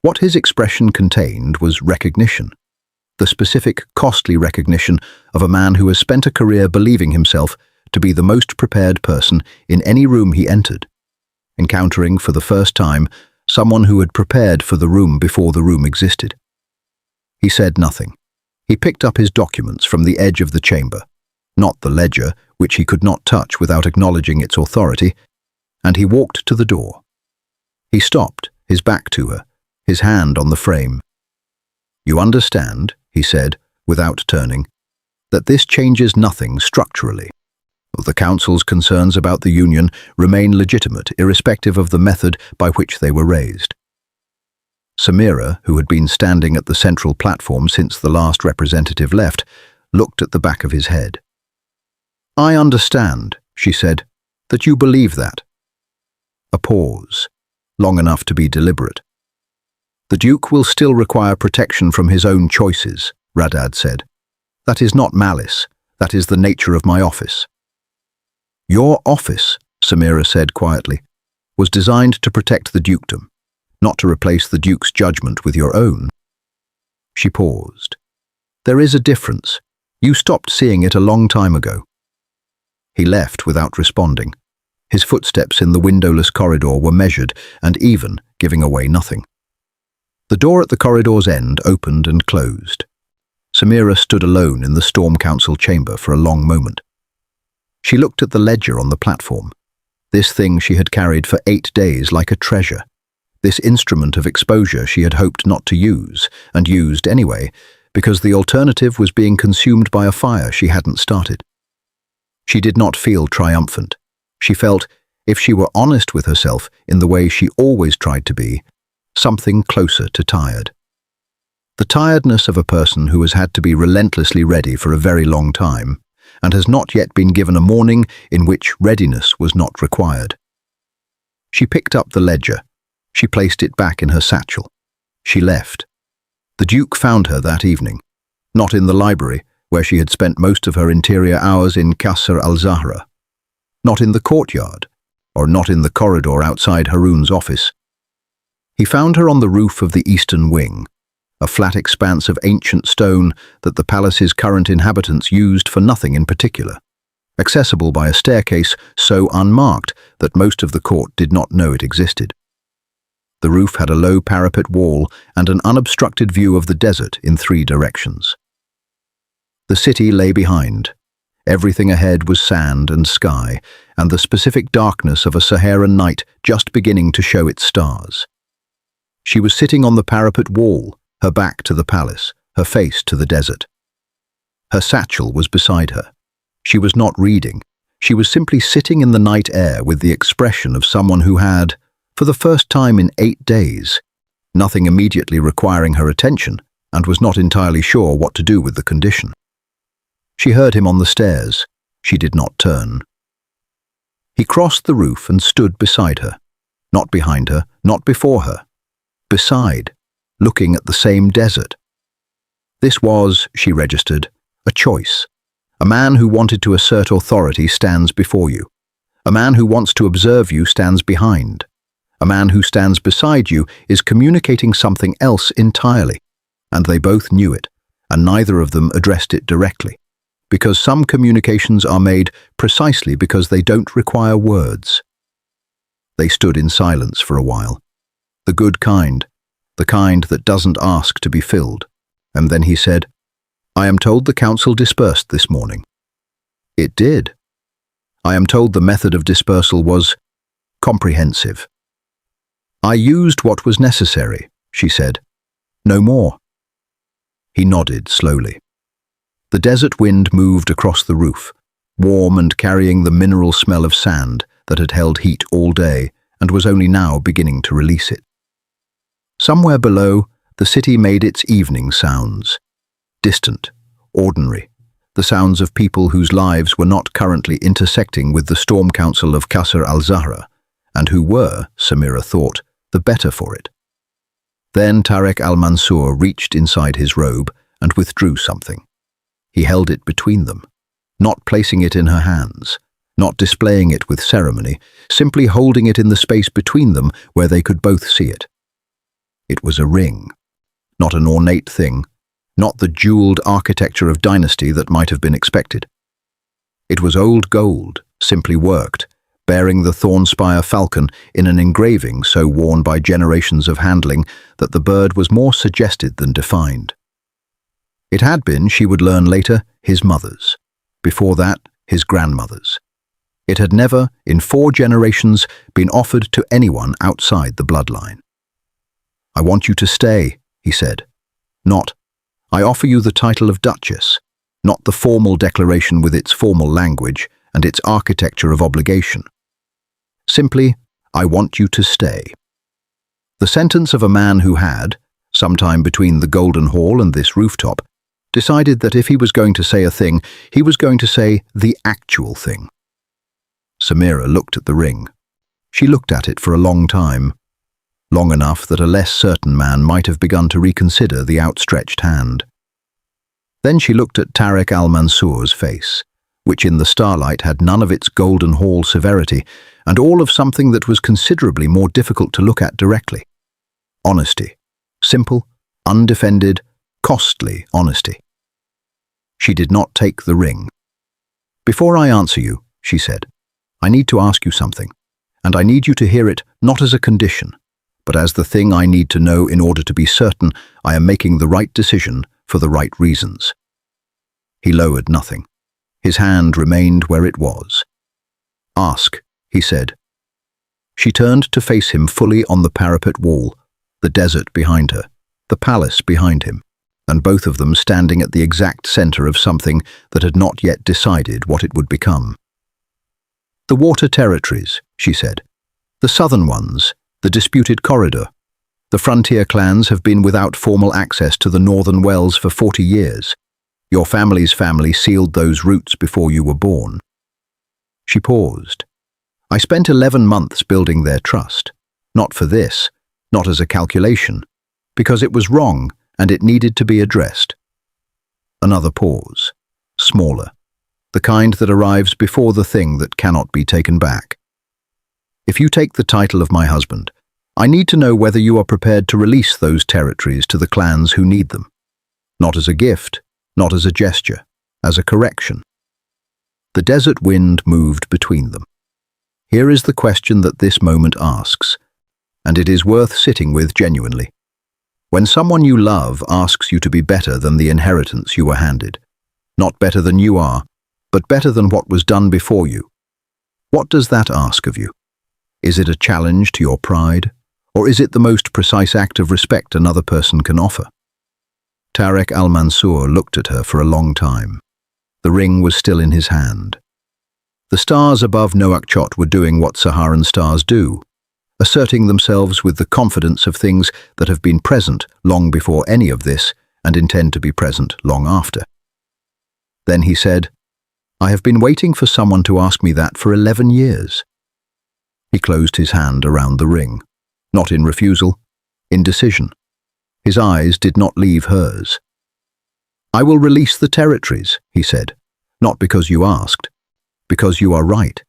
What his expression contained was recognition, the specific, costly recognition of a man who has spent a career believing himself to be the most prepared person in any room he entered, encountering for the first time someone who had prepared for the room before the room existed. He said nothing. He picked up his documents from the edge of the chamber, not the ledger, which he could not touch without acknowledging its authority, and he walked to the door. He stopped, his back to her, his hand on the frame. "You understand," he said, without turning, "that this changes nothing structurally. The Council's concerns about the Union remain legitimate, irrespective of the method by which they were raised." Samira, who had been standing at the central platform since the last representative left, looked at the back of his head. "I understand," she said, "that you believe that." A pause, long enough to be deliberate. "The Duke will still require protection from his own choices," Radad said. "That is not malice. That is the nature of my office." "Your office," Samira said quietly, "was designed to protect the dukedom, not to replace the Duke's judgment with your own." She paused. "There is a difference. You stopped seeing it a long time ago." He left without responding. His footsteps in the windowless corridor were measured and even, giving away nothing. The door at the corridor's end opened and closed. Samira stood alone in the Storm Council chamber for a long moment. She looked at the ledger on the platform, this thing she had carried for 8 days like a treasure, this instrument of exposure she had hoped not to use, and used anyway, because the alternative was being consumed by a fire she hadn't started. She did not feel triumphant. She felt, if she were honest with herself in the way she always tried to be, something closer to tired. The tiredness of a person who has had to be relentlessly ready for a very long time, and has not yet been given a morning in which readiness was not required. She picked up the ledger. She placed it back in her satchel. She left. The Duke found her that evening, not in the library, where she had spent most of her interior hours in Qasr al-Zahra, not in the courtyard, or not in the corridor outside Haroun's office. He found her on the roof of the eastern wing, a flat expanse of ancient stone that the palace's current inhabitants used for nothing in particular, accessible by a staircase so unmarked that most of the court did not know it existed. The roof had a low parapet wall and an unobstructed view of the desert in 3 directions. The city lay behind. Everything ahead was sand and sky, and the specific darkness of a Saharan night just beginning to show its stars. She was sitting on the parapet wall, her back to the palace, her face to the desert. Her satchel was beside her. She was not reading. She was simply sitting in the night air with the expression of someone who had, for the first time in 8 days, nothing immediately requiring her attention, and was not entirely sure what to do with the condition. She heard him on the stairs. She did not turn. He crossed the roof and stood beside her. Not behind her, not before her. Beside, looking at the same desert. This was, she registered, a choice. A man who wanted to assert authority stands before you. A man who wants to observe you stands behind. A man who stands beside you is communicating something else entirely, and they both knew it, and neither of them addressed it directly, because some communications are made precisely because they don't require words. They stood in silence for a while. The good kind, the kind that doesn't ask to be filled. And then he said, "I am told the council dispersed this morning." It did. I am told the method of dispersal was comprehensive. I used what was necessary, she said. "No more." He nodded slowly. The desert wind moved across the roof, warm and carrying the mineral smell of sand that had held heat all day and was only now beginning to release it. Somewhere below, the city made its evening sounds. Distant, ordinary, the sounds of people whose lives were not currently intersecting with the storm council of Qasr al-Zahra, and who were, Samira thought, the better for it. Then Tariq al-Mansour reached inside his robe and withdrew something. He held it between them, not placing it in her hands, not displaying it with ceremony, simply holding it in the space between them where they could both see it. It was a ring, not an ornate thing, not the jeweled architecture of dynasty that might have been expected. It was old gold, simply worked, bearing the thornspire falcon in an engraving so worn by generations of handling that the bird was more suggested than defined. It had been, she would learn later, his mother's. Before that, his grandmother's. It had never, in 4 generations, been offered to anyone outside the bloodline. "I want you to stay," he said. Not, "I offer you the title of Duchess," not the formal declaration with its formal language and its architecture of obligation. Simply, "I want you to stay." The sentence of a man who had, sometime between the Golden Hall and this rooftop, decided that if he was going to say a thing, he was going to say the actual thing. Samira looked at the ring. She looked at it for a long time, long enough that a less certain man might have begun to reconsider the outstretched hand. Then she looked at Tariq al-Mansour's face, which in the starlight had none of its Golden Hall severity and all of something that was considerably more difficult to look at directly. Honesty. Simple, undefended, costly honesty. She did not take the ring. "Before I answer you," she said, "I need to ask you something, and I need you to hear it not as a condition, but as the thing I need to know in order to be certain I am making the right decision for the right reasons." He lowered nothing. His hand remained where it was. "Ask," he said. She turned to face him fully on the parapet wall, the desert behind her, the palace behind him, and both of them standing at the exact center of something that had not yet decided what it would become. "The water territories," she said. "The southern ones, the disputed corridor. The frontier clans have been without formal access to the northern wells for 40 years. Your family's family sealed those routes before you were born." She paused. "I spent 11 months building their trust. Not for this, not as a calculation, because it was wrong and it needed to be addressed." Another pause, smaller, the kind that arrives before the thing that cannot be taken back. "If you take the title of my husband, I need to know whether you are prepared to release those territories to the clans who need them. Not as a gift, not as a gesture, as a correction." The desert wind moved between them. Here is the question that this moment asks, and it is worth sitting with genuinely. When someone you love asks you to be better than the inheritance you were handed, not better than you are, but better than what was done before you, what does that ask of you? Is it a challenge to your pride, or is it the most precise act of respect another person can offer? Tariq al-Mansour looked at her for a long time. The ring was still in his hand. The stars above Nouakchott were doing what Saharan stars do, asserting themselves with the confidence of things that have been present long before any of this and intend to be present long after. Then he said, "I have been waiting for someone to ask me that for 11 years. He closed his hand around the ring, not in refusal, in decision. His eyes did not leave hers. "I will release the territories," he said, "not because you asked, because you are right.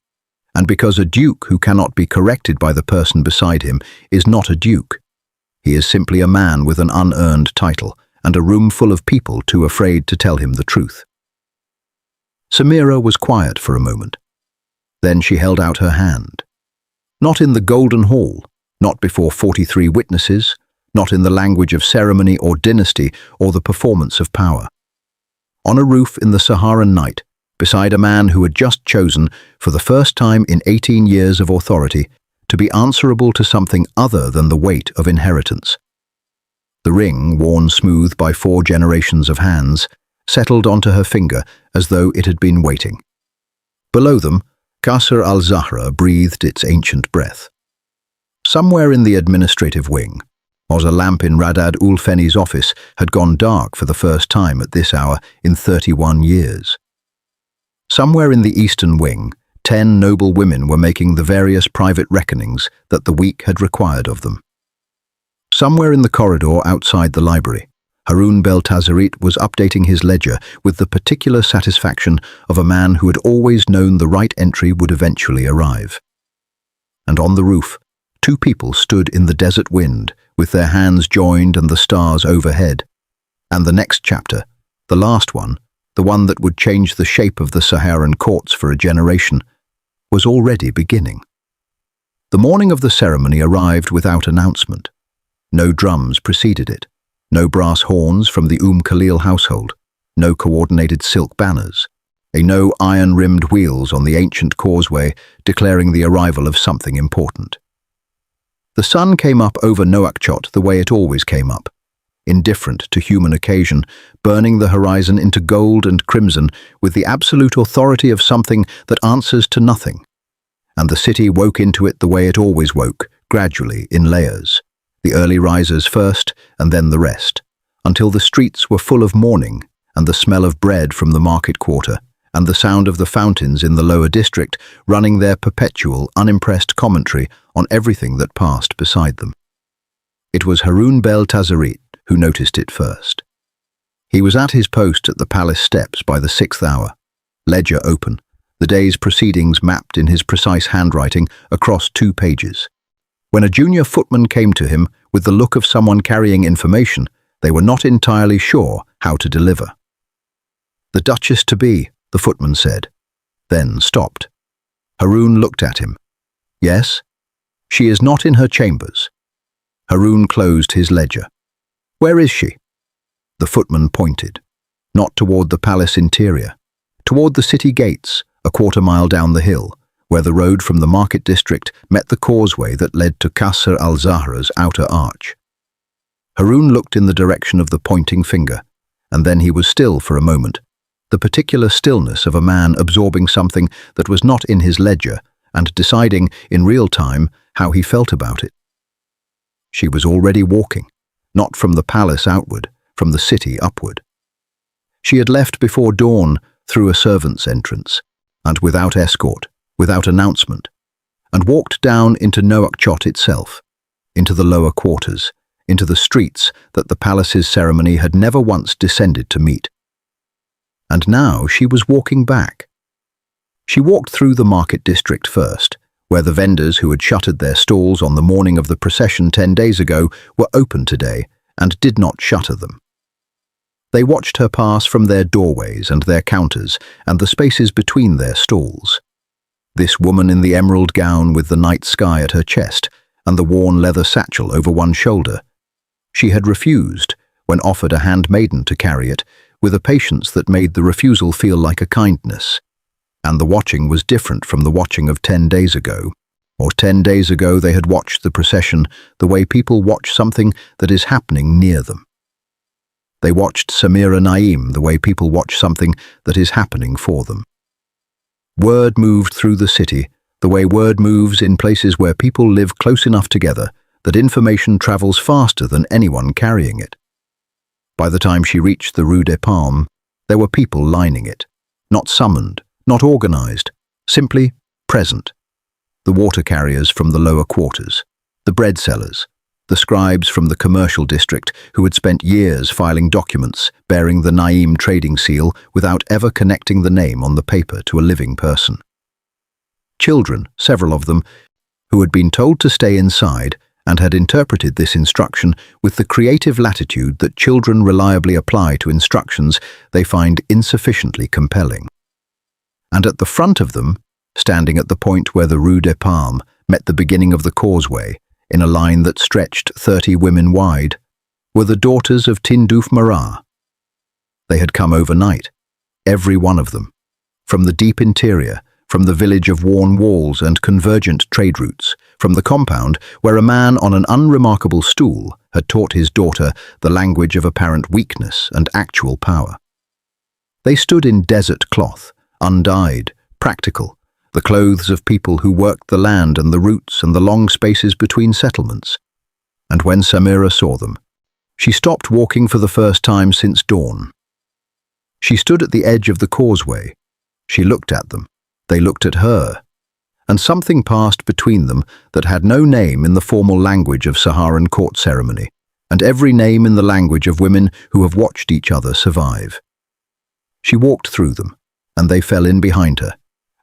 And because a duke who cannot be corrected by the person beside him is not a duke. He is simply a man with an unearned title and a room full of people too afraid to tell him the truth." Samira was quiet for a moment. Then she held out her hand. Not in the Golden Hall, not before 43 witnesses, not in the language of ceremony or dynasty or the performance of power. On a roof in the Saharan night, beside a man who had just chosen, for the first time in 18 years of authority, to be answerable to something other than the weight of inheritance. The ring, worn smooth by 4 generations of hands, settled onto her finger as though it had been waiting. Below them, Qasr al-Zahra breathed its ancient breath. Somewhere in the administrative wing, a lamp in Radad ul-Feni's office had gone dark for the first time at this hour in 31 years. Somewhere in the eastern wing, 10 noble women were making the various private reckonings that the week had required of them. Somewhere in the corridor outside the library, Haroun Beltazerit was updating his ledger with the particular satisfaction of a man who had always known the right entry would eventually arrive. And on the roof, 2 people stood in the desert wind, with their hands joined and the stars overhead. And the next chapter, the last one, the one that would change the shape of the Saharan courts for a generation, was already beginning. The morning of the ceremony arrived without announcement. No drums preceded it, no brass horns from the Khalil household, no coordinated silk banners, no iron-rimmed wheels on the ancient causeway declaring the arrival of something important. The sun came up over Nouakchott the way it always came up, indifferent to human occasion, burning the horizon into gold and crimson with the absolute authority of something that answers to nothing. And the city woke into it the way it always woke, gradually, in layers. The early risers first, and then the rest, until the streets were full of mourning, and the smell of bread from the market quarter, and the sound of the fountains in the lower district running their perpetual, unimpressed commentary on everything that passed beside them. It was Haroun Beltazerit who noticed it first. He was at his post at the palace steps by the 6th hour, ledger open, the day's proceedings mapped in his precise handwriting across 2 pages. When a junior footman came to him with the look of someone carrying information they were not entirely sure how to deliver. "The Duchess-to-be," the footman said, then stopped. Haroun looked at him. "Yes? She is not in her chambers." Haroun closed his ledger. "Where is she?" The footman pointed, not toward the palace interior, toward the city gates, a quarter-mile down the hill, where the road from the market district met the causeway that led to Qasr al-Zahra's outer arch. Haroun looked in the direction of the pointing finger, and then he was still for a moment, the particular stillness of a man absorbing something that was not in his ledger and deciding in real time how he felt about it. She was already walking, not from the palace outward, from the city upward. She had left before dawn through a servant's entrance, and without escort, without announcement, and walked down into Nouakchott itself, into the lower quarters, into the streets that the palace's ceremony had never once descended to meet. And now she was walking back. She walked through the market district first, where the vendors who had shuttered their stalls on the morning of the procession 10 days ago were open today and did not shutter them. They watched her pass from their doorways and their counters and the spaces between their stalls. This woman in the emerald gown with the night sky at her chest and the worn leather satchel over one shoulder. She had refused, when offered a handmaiden to carry it, with a patience that made the refusal feel like a kindness. And the watching was different from the watching of 10 days ago. Or 10 days ago they had watched the procession the way people watch something that is happening near them. They watched Samira Naim the way people watch something that is happening for them. Word moved through the city, the way word moves in places where people live close enough together that information travels faster than anyone carrying it. By the time she reached the Rue des Palmes, there were people lining it, not summoned, not organized, simply present. The water carriers from the lower quarters, the bread sellers, the scribes from the commercial district who had spent years filing documents bearing the Naim trading seal without ever connecting the name on the paper to a living person. Children, several of them, who had been told to stay inside and had interpreted this instruction with the creative latitude that children reliably apply to instructions they find insufficiently compelling. And at the front of them, standing at the point where the Rue des Palmes met the beginning of the causeway, in a line that stretched 30 women wide, were the daughters of Tindouf Marat. They had come overnight, every one of them, from the deep interior, from the village of worn walls and convergent trade routes, from the compound where a man on an unremarkable stool had taught his daughter the language of apparent weakness and actual power. They stood in desert cloth, undyed, practical, the clothes of people who worked the land and the routes and the long spaces between settlements. And when Samira saw them, she stopped walking for the first time since dawn. She stood at the edge of the causeway. She looked at them. They looked at her. And something passed between them that had no name in the formal language of Saharan court ceremony, and every name in the language of women who have watched each other survive. She walked through them, and they fell in behind her,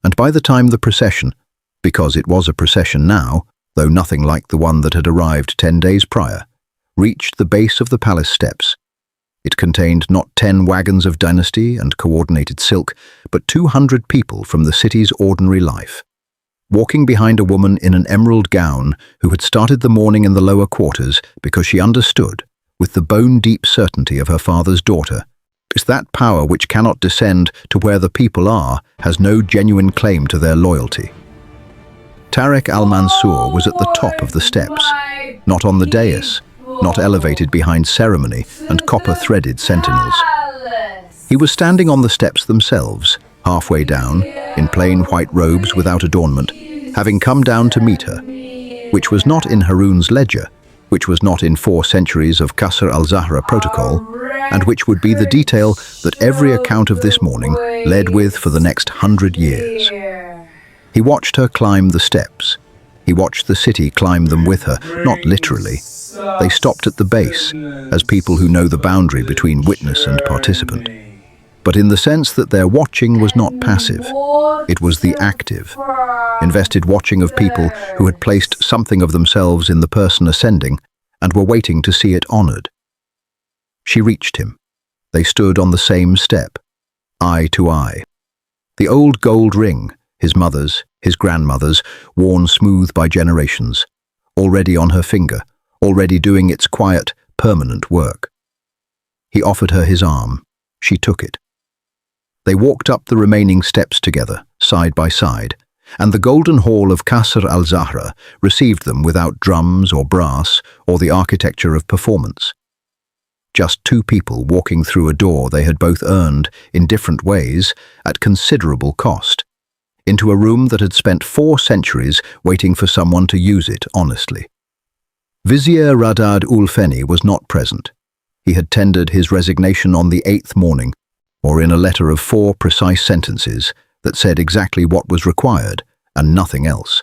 and by the time the procession, because it was a procession now, though nothing like the one that had arrived 10 days prior, reached the base of the palace steps, it contained not 10 wagons of dynasty and coordinated silk, but 200 people from the city's ordinary life, walking behind a woman in an emerald gown who had started the morning in the lower quarters because she understood, with the bone-deep certainty of her father's daughter, is that power which cannot descend to where the people are has no genuine claim to their loyalty. Tarek al-Mansour was at the top of the steps, not on the dais, not elevated behind ceremony and copper-threaded sentinels. He was standing on the steps themselves, halfway down, in plain white robes without adornment, having come down to meet her, which was not in Harun's ledger, which was not in 4 centuries of Qasr al-Zahra protocol, and which would be the detail that every account of this morning led with for the next 100 years. He watched her climb the steps. He watched the city climb them with her, not literally. They stopped at the base, as people who know the boundary between witness and participant. But in the sense that their watching was not passive, it was the active, invested watching of people who had placed something of themselves in the person ascending and were waiting to see it honored. She reached him. They stood on the same step, eye to eye. The old gold ring, his mother's, his grandmother's, worn smooth by generations, already on her finger, already doing its quiet, permanent work. He offered her his arm. She took it. They walked up the remaining steps together, side by side, and the golden hall of Qasr al-Zahra received them without drums or brass or the architecture of performance. Just 2 people walking through a door they had both earned, in different ways, at considerable cost, into a room that had spent 4 centuries waiting for someone to use it honestly. Vizier Radad ul-Feni was not present. He had tendered his resignation on the 8th morning, or in a letter of 4 precise sentences that said exactly what was required and nothing else.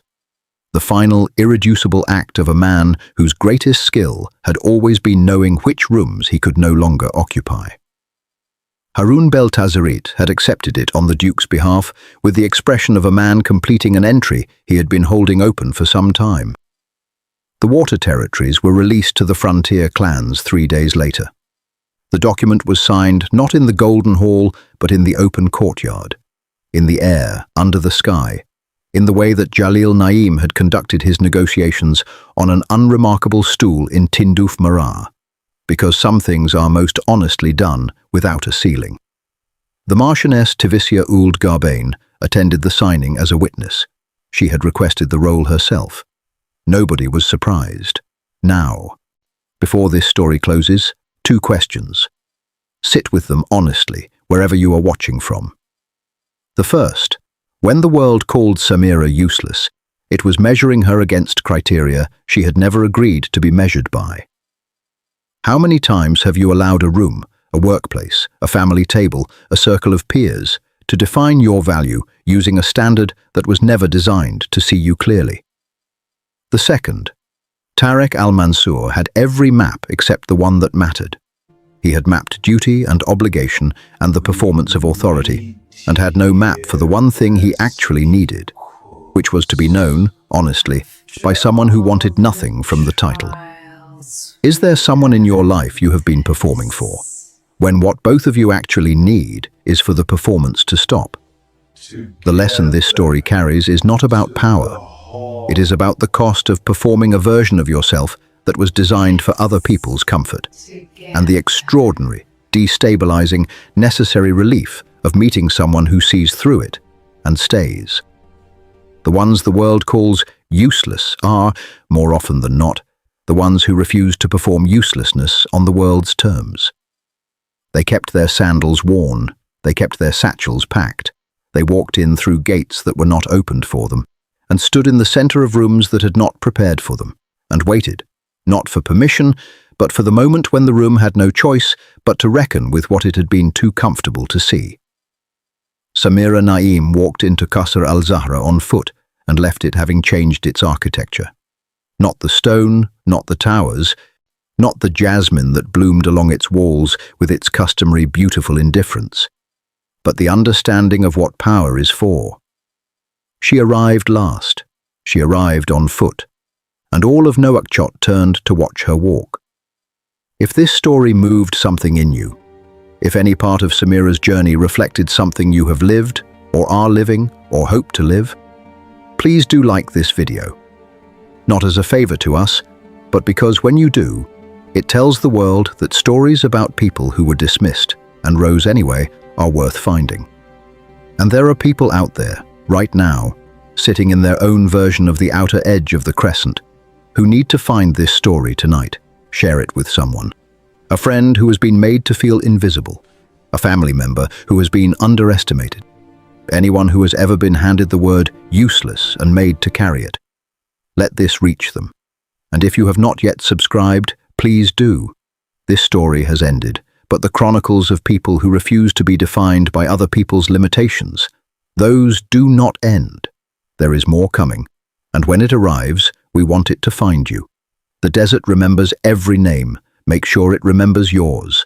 The final, irreducible act of a man whose greatest skill had always been knowing which rooms he could no longer occupy. Harun Beltazerit had accepted it on the Duke's behalf with the expression of a man completing an entry he had been holding open for some time. The water territories were released to the frontier clans 3 days later. The document was signed not in the Golden Hall, but in the open courtyard, in the air, under the sky, in the way that Jalil Naim had conducted his negotiations on an unremarkable stool in Tindouf Marah, because some things are most honestly done without a ceiling. The Marchioness Tivisia Ould Garbain attended the signing as a witness. She had requested the role herself. Nobody was surprised. Now, before this story closes, 2 questions. Sit with them honestly, wherever you are watching from. The first, when the world called Samira useless, it was measuring her against criteria she had never agreed to be measured by. How many times have you allowed a room, a workplace, a family table, a circle of peers, to define your value using a standard that was never designed to see you clearly? The second, Tarek al-Mansour had every map except the one that mattered. He had mapped duty and obligation and the performance of authority, and had no map for the one thing he actually needed, which was to be known, honestly, by someone who wanted nothing from the title. Is there someone in your life you have been performing for, when what both of you actually need is for the performance to stop? The lesson this story carries is not about power. It is about the cost of performing a version of yourself that was designed for other people's comfort, and the extraordinary, destabilizing, necessary relief of meeting someone who sees through it and stays. The ones the world calls useless are, more often than not, the ones who refuse to perform uselessness on the world's terms. They kept their sandals worn, they kept their satchels packed, they walked in through gates that were not opened for them, and stood in the center of rooms that had not prepared for them, and waited, not for permission, but for the moment when the room had no choice but to reckon with what it had been too comfortable to see. Samira Naim walked into Qasr al-Zahra on foot and left it having changed its architecture. Not the stone, not the towers, not the jasmine that bloomed along its walls with its customary beautiful indifference, but the understanding of what power is for. She arrived last. She arrived on foot, and all of Nouakchott turned to watch her walk. If this story moved something in you, if any part of Samira's journey reflected something you have lived, or are living, or hope to live, please do like this video. Not as a favor to us, but because when you do, it tells the world that stories about people who were dismissed and rose anyway are worth finding. And there are people out there, right now, sitting in their own version of the outer edge of the crescent, who need to find this story tonight. Share it with someone. A friend who has been made to feel invisible. A family member who has been underestimated. Anyone who has ever been handed the word useless and made to carry it. Let this reach them. And if you have not yet subscribed, please do. This story has ended, but the chronicles of people who refuse to be defined by other people's limitations, those do not end. There is more coming, and when it arrives, we want it to find you. The desert remembers every name. Make sure it remembers yours.